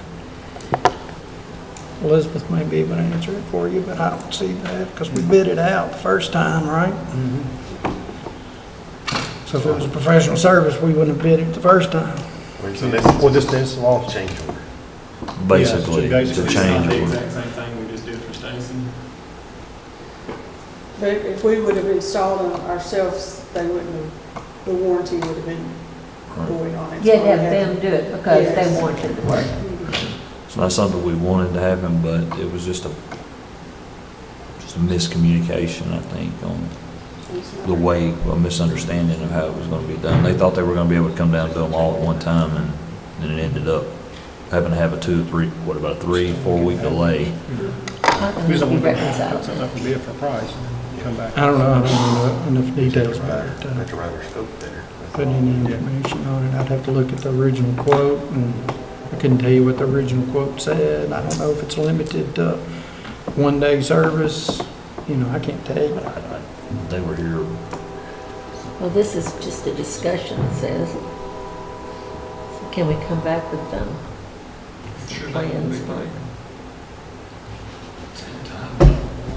Elizabeth may be able to answer it for you, but I don't see that, because we bid it out the first time, right? So if it was a professional service, we wouldn't have bid it the first time. So this Well, is just the install. change order. Basically, Yeah, to basically. change The order. exact same thing we just did for Stacy. But if we would have installed them ourselves, they wouldn't have, the warranty would have been void on it. You had to So we have had them do it because they Yes. wanted the work. It's not something we wanted to happen, but it was just a miscommunication, I think, on the way, a misunderstanding of how it was gonna be done. They thought they were gonna be able to come down and do them all at one time, and then it ended up having to have a 2 or 3, what about a 3-4 week delay. How can We this don't be want to reconciled? put something up and bid for a price and come back. I don't know, I don't know enough details about it. I'd rather scope there. Put any information on it. I'd have to look at the original quote, and I couldn't tell you what the original quote said. I don't know if it's limited to one-day service, I can't tell you. They were here, Well, this is just a discussion, it says. So can we come back with plans?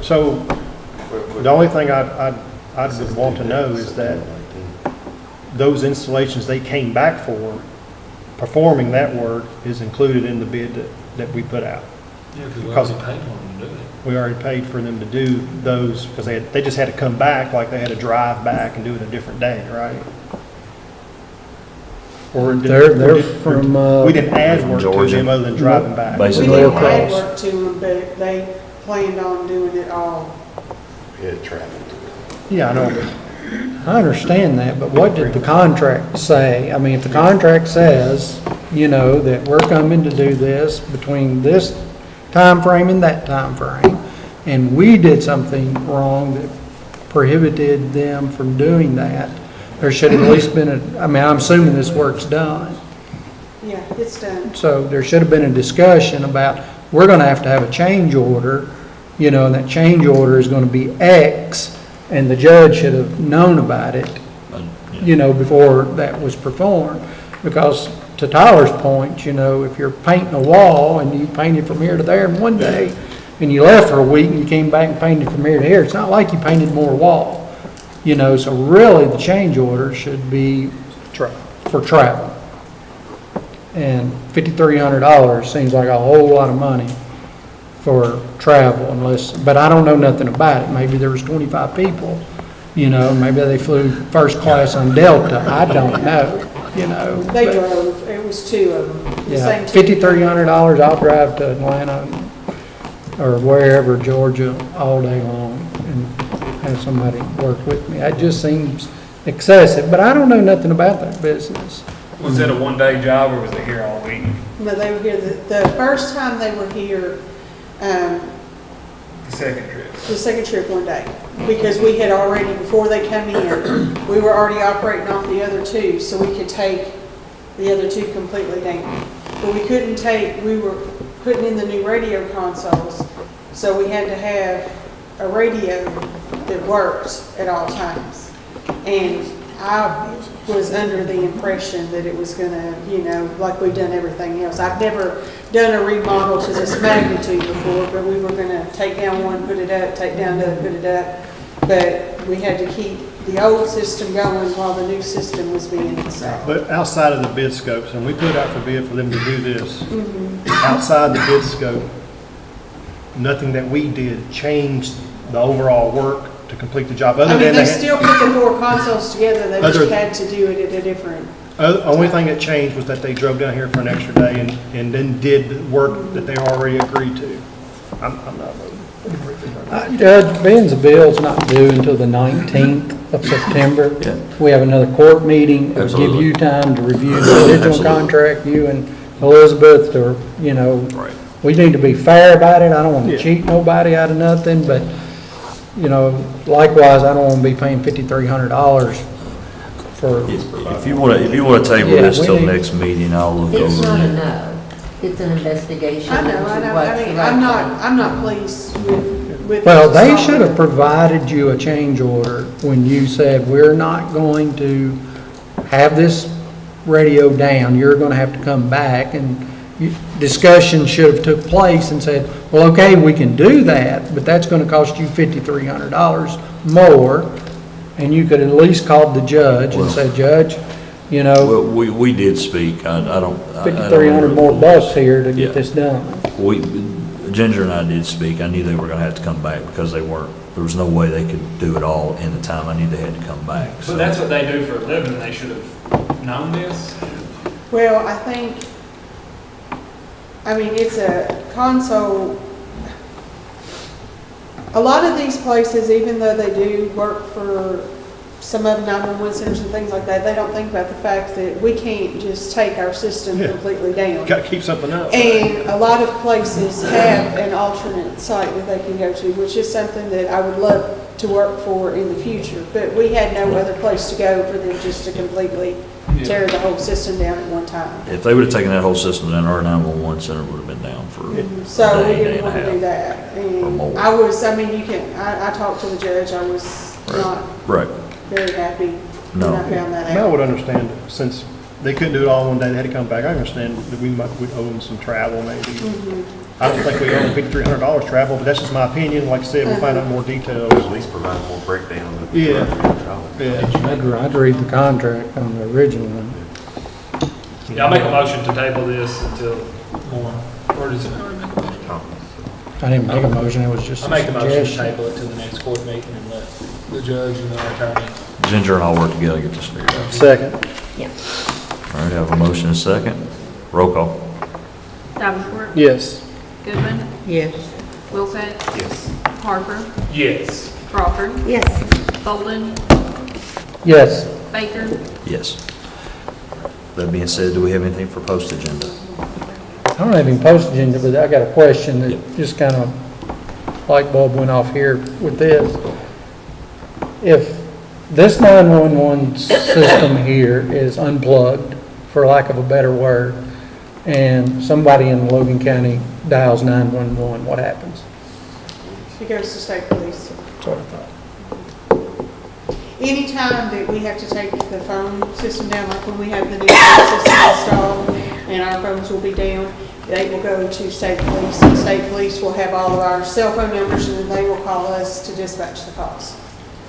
So, the only thing I would want to know is that those installations they came back for, performing that work is included in the bid that we put out. Yeah, Because- paid for them to do it. We already paid for them to do those, because they just had to come back, like they had to drive back and do it a different day, right? Or did- They're from, we didn't add work to Georgia. them other than driving back. We basically. didn't add Across. work to them, but they planned on doing it all. Yeah, travel. Yeah, I know, but I understand that, but what did the contract say? I mean, if the contract says, that we're coming to do this between this time frame and that time frame, and we did something wrong that prohibited them from doing that, there should have at least been I'm assuming this work's done. Yeah, it's done. So there should have been a discussion about, we're gonna have to have a change order, and that change order is gonna be X, and the judge should have known about it, before that was performed. Because to Tyler's point, if you're painting a wall and you painted from here to there in one day, and you left for a week and you came back and painted from here to here, it's not like you painted more wall. So really the change order should be for travel. And $5,300 seems like a whole lot of money for travel but I don't know nothing about it. Maybe there was 25 people, maybe they flew first class on Delta. I don't know, They but- drove, it was two of them. the Yeah, same two. $5,300, I'll drive to Atlanta or wherever, Georgia, all day long and have somebody work with me. That just seems excessive, but I don't know nothing about that business. Was it a one-day job, or was it here all week? No, they were here, the first time they were here, The second trip? the second trip one day, because we had already, before they come in, we were already operating off the other two, so we could take the other two completely down. But we couldn't we were putting in the new radio consoles, so we had to have a radio that worked at all times. And I was under the impression that it was gonna, like we've done everything else. I've never done a remodel to this magnitude before, but we were gonna take down one, put it up, take down another, put it up. But we had to keep the old system going while the new system was being installed. But outside of the bid scopes, and we put out for bid for them to do this, outside the bid scope, nothing that we did changed the overall work to complete the job, other I mean, than they they had. still put the four consoles together, they Other- just had to do it at a different. Only thing that changed was that they drove down here for an extra day and then did the work that they already agreed to. I'm not voting. Judge, Ben's bill's not due until the 19th of September. Yeah. We have another court meeting. It'll give Absolutely. you time to review the original Absolutely. contract, you and Elizabeth, or, Right. we need to be fair about it. I don't want to Yeah. cheat nobody out of nothing, but, likewise, I don't want to be paying $5,300 for, If you want to table Yeah, this we till need- next meeting, I'll look It's over not it. a no, it's an investigation I into know, what's the I right mean, thing. I'm not pleased with. well, the they install. should have provided you a change order when you said, we're not going to have this radio down, you're going to have to come back, and discussion should have took place and said, well, okay, we can do that, but that's gonna cost you $5,300 more, and you could at least call the judge and say, Judge, you know, Well, we did speak, I don't. I don't 5,300 more bucks here to Yeah. get this done. Ginger and I did speak. I knew they were gonna have to come back because there was no way they could do it all in the time. I knew they had to come back. But that's what they do for a living, they should have known this. Well, I mean, it's a console. A lot of these places, even though they do work for some of the 911 centers and things like that, they don't think about the fact that we can't just take our system completely down. Got to keep something up. And a lot of places have an alternate site that they can go to, which is something that I would love to work for in the future. But we had no other place to go for them just to completely tear the whole system down at one time. If they would have taken that whole system down, our 911 center would have been down for a So we day, day didn't and a want to do half. that. or more. And I talked to the judge, I was not Right. very happy when No. I found that I mean, I out. would understand, since they couldn't do it all in one day, they had to come back. I understand that we'd owe them some travel maybe. I don't think we owe them $5,300 travel, but that's just my opinion. Like I said, we'll find out more details. At least provide more breakdown of the. Yeah. I'd read the contract on the original one. Yeah, I'll make a motion to table this until more, or does it? I didn't make a motion, it was just I a make a motion to suggestion. table it to the next court meeting and let the judge and the attorney. Ginger and I'll work together to get this figured out. Second. All right, I have a motion and a second. Roll call. Davenport, Yes. Goodman, Yes. Wilcott, Yes. Harper, Yes. Crawford, Yes. Bolden, Yes. Baker. Yes. That being said, do we have anything for post agenda? I don't have any post agenda, but I got a question that just kind of light bulb went off here with this. If this 911 system here is unplugged, for lack of a better word, and somebody in Logan County dials 911, what happens? It goes to state police. That's what I thought. Anytime that we have to take the phone system down, like when we have the new phone system installed and our phones will be down, they will go to state police, and state police will have all of our cell phone numbers, and then they will call us to dispatch the calls.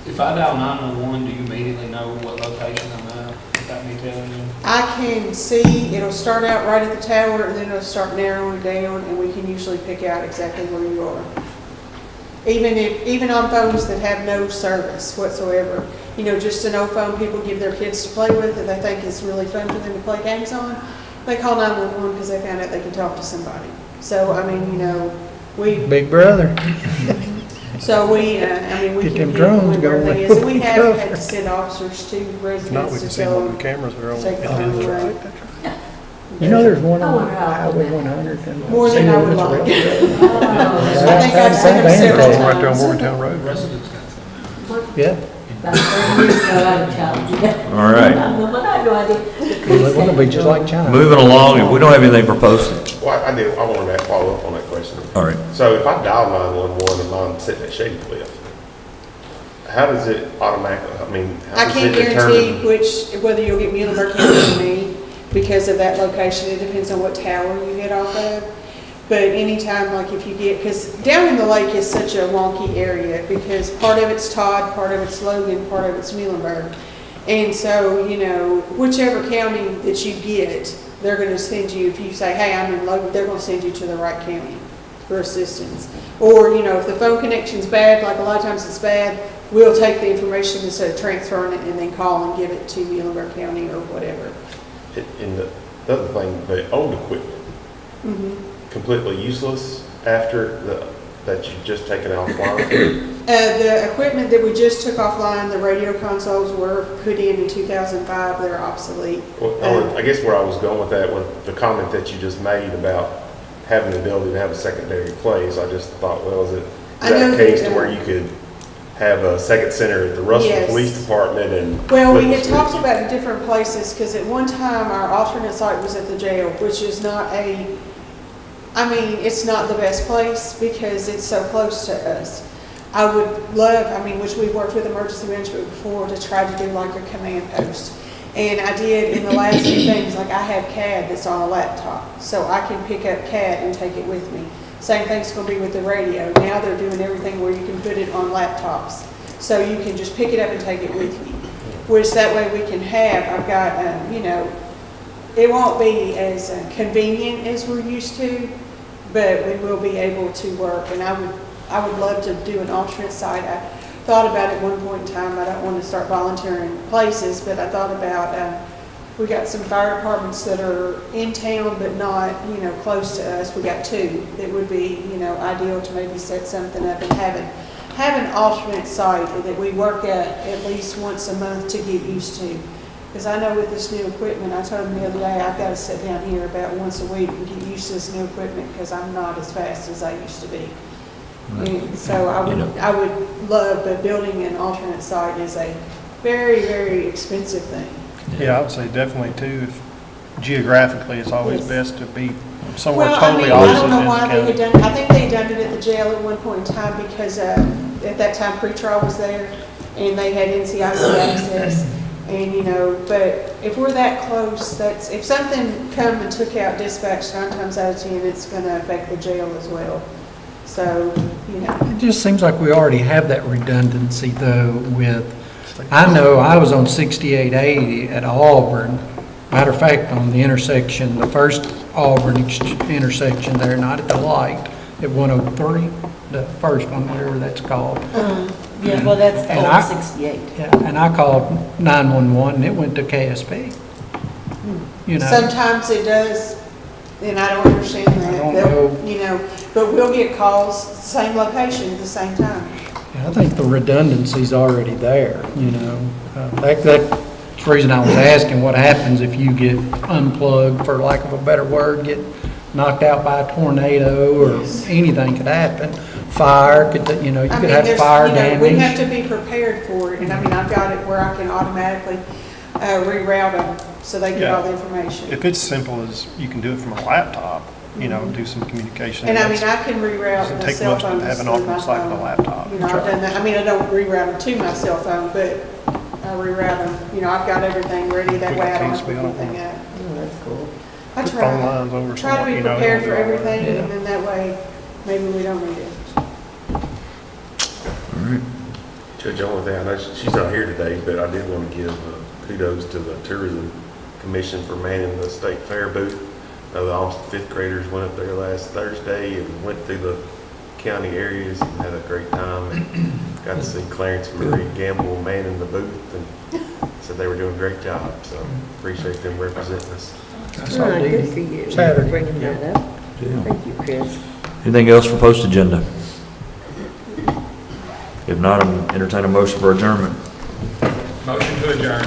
If I dial 911, do you immediately know what location I'm at without me telling you? I can see, it'll start out right at the tower, and then it'll start narrowing down, and we can usually pick out exactly where you are. Even on phones that have no service whatsoever, you know, just an old phone people give their kids to play with that they think is really fun for them to play games on, they call 911 because they found out they can talk to somebody. So, I mean, you know, Big brother. so we Get can them drones where going. everything is. And we have had to send officers to If not, we residents can to see tell what the them. cameras are on. Take the phone away. You know, there's one on Highway 100. and More than I would like. Cedar Woods Road. I think I've seen them several Right there on times. Morgantown Road. Residents got some. Yeah. About 30 years ago, I was a child. All right. I had no idea. They want to be just like China. Moving along, if we don't have anything for postage. Well, I wanted to follow up on that question. All right. So if I dial 911 and mine's sitting at Shady Cliff, how does it automatically, how I does can't it guarantee determine? whether you'll get Muhlenberg County or me because of that location. It depends on what tower you get off of. But anytime, like if you get, because down in the lake is such a wonky area because part of it's Todd, part of it's Logan, part of it's Muhlenberg. And so, you know, whichever county that you get, they're going to send you, if you say, hey, I'm in Logan, they're going to send you to the right county for assistance. Or, you know, if the phone connection's bad, like a lot of times it's bad, we'll take the information instead of transferring it and then call and give it to Muhlenberg County or whatever. And the other thing, the old equipment, completely useless after that you've just taken offline? The equipment that we just took offline, the radio consoles were put in 2005, they're obsolete. Well, I guess where I was going with that, with the comment that you just made about having the ability to have a secondary place, I just thought, well, is that a case to where you could have a second center at the Russell Yes. Police Department and... Well, we flip had the talked switch? about different places, because at one time, our alternate site was at the jail, which is not it's not the best place because it's so close to us. I would love, which we've worked with emergency management before, to try to do like a command post. And I did in the last few things, like I have CAD that's on a laptop, so I can pick up CAD and take it with me. Same thing's gonna be with the radio. Now they're doing everything where you can put it on laptops. So you can just pick it up and take it with you. Which that way we can have, I've got, you know, it won't be as convenient as we're used to, but we will be able to work. And I would love to do an alternate site. I thought about it one point in time. I don't want to start volunteering places, but I thought about, we got some fire departments that are in town but not, you know, close to us. We got two. It would be, you know, ideal to maybe set something up and have an alternate site that we work at least once a month to get used to. Because I know with this new equipment, I told them the other day, I've got to sit down here about once a week and get used to this new equipment because I'm not as fast as I used to be. And so I would love, but building an alternate site is a very, very expensive thing. Yeah, I would say definitely too, if geographically, it's always Yes. best to be somewhere Well, totally I opposite don't know in the why they had county. done, I think they had done it at the jail at one point in time because at that time pretrial was there and they had NCIC access. And, you know, but if we're that close, if something come and took out dispatch 9 times out of 10, it's going to affect the jail as well. So, you know. It just seems like we already have that redundancy though with, I know I was on 6880 at Auburn. Matter of fact, on the intersection, the first Auburn intersection there, not at the light, at 103, the first one, whatever that's called. Yeah, well, that's And old I- 68. Yeah, and I called 911 and it went to KSP. You know, Sometimes it does, and I don't understand that. I don't They'll- know. You know, but we'll get calls, same location at the same time. I think the redundancy's already there, you know. That's the reason I was asking what happens if you get unplugged, for lack of a better word, get knocked out by a tornado or anything could happen. Fire, you know, you I could mean, have there's, fire you know, we have damage. to be prepared for it, and I mean, I've got it where I can automatically reroute them so they get all the information. If it's simple as you can do it from a laptop, you know, do some communication. And I mean, that's- I can reroute doesn't the take cell much to phones have an through my alternate site with a phone. laptop. You know, I've done that. I mean, I don't reroute them to my cell phone, but I reroute them. You know, I've got everything ready. That way I don't have to Quick put and easy, I don't anything up. Oh, that's cool. I Put phone try. lines over Try to somewhere, be you know, prepared you for don't do all that. everything, Yeah. and then that way, maybe we don't need it. Judge, the only thing, I know she's not here today, but I did want to give kudos to the Tourism Commission for manning the state fair booth. All the 5th graders went up there last Thursday and went through the county areas and had a great time. And got to see Clarence and Marie Gamble manning the booth and said they were doing a great job. So appreciate them representing us. That's All all right, they good did. for you. Saturday. Bringing that up. Yeah. Thank you, Chris. Anything else for post agenda? If not, I'm entertain a motion for adjournment. Motion to adjourn.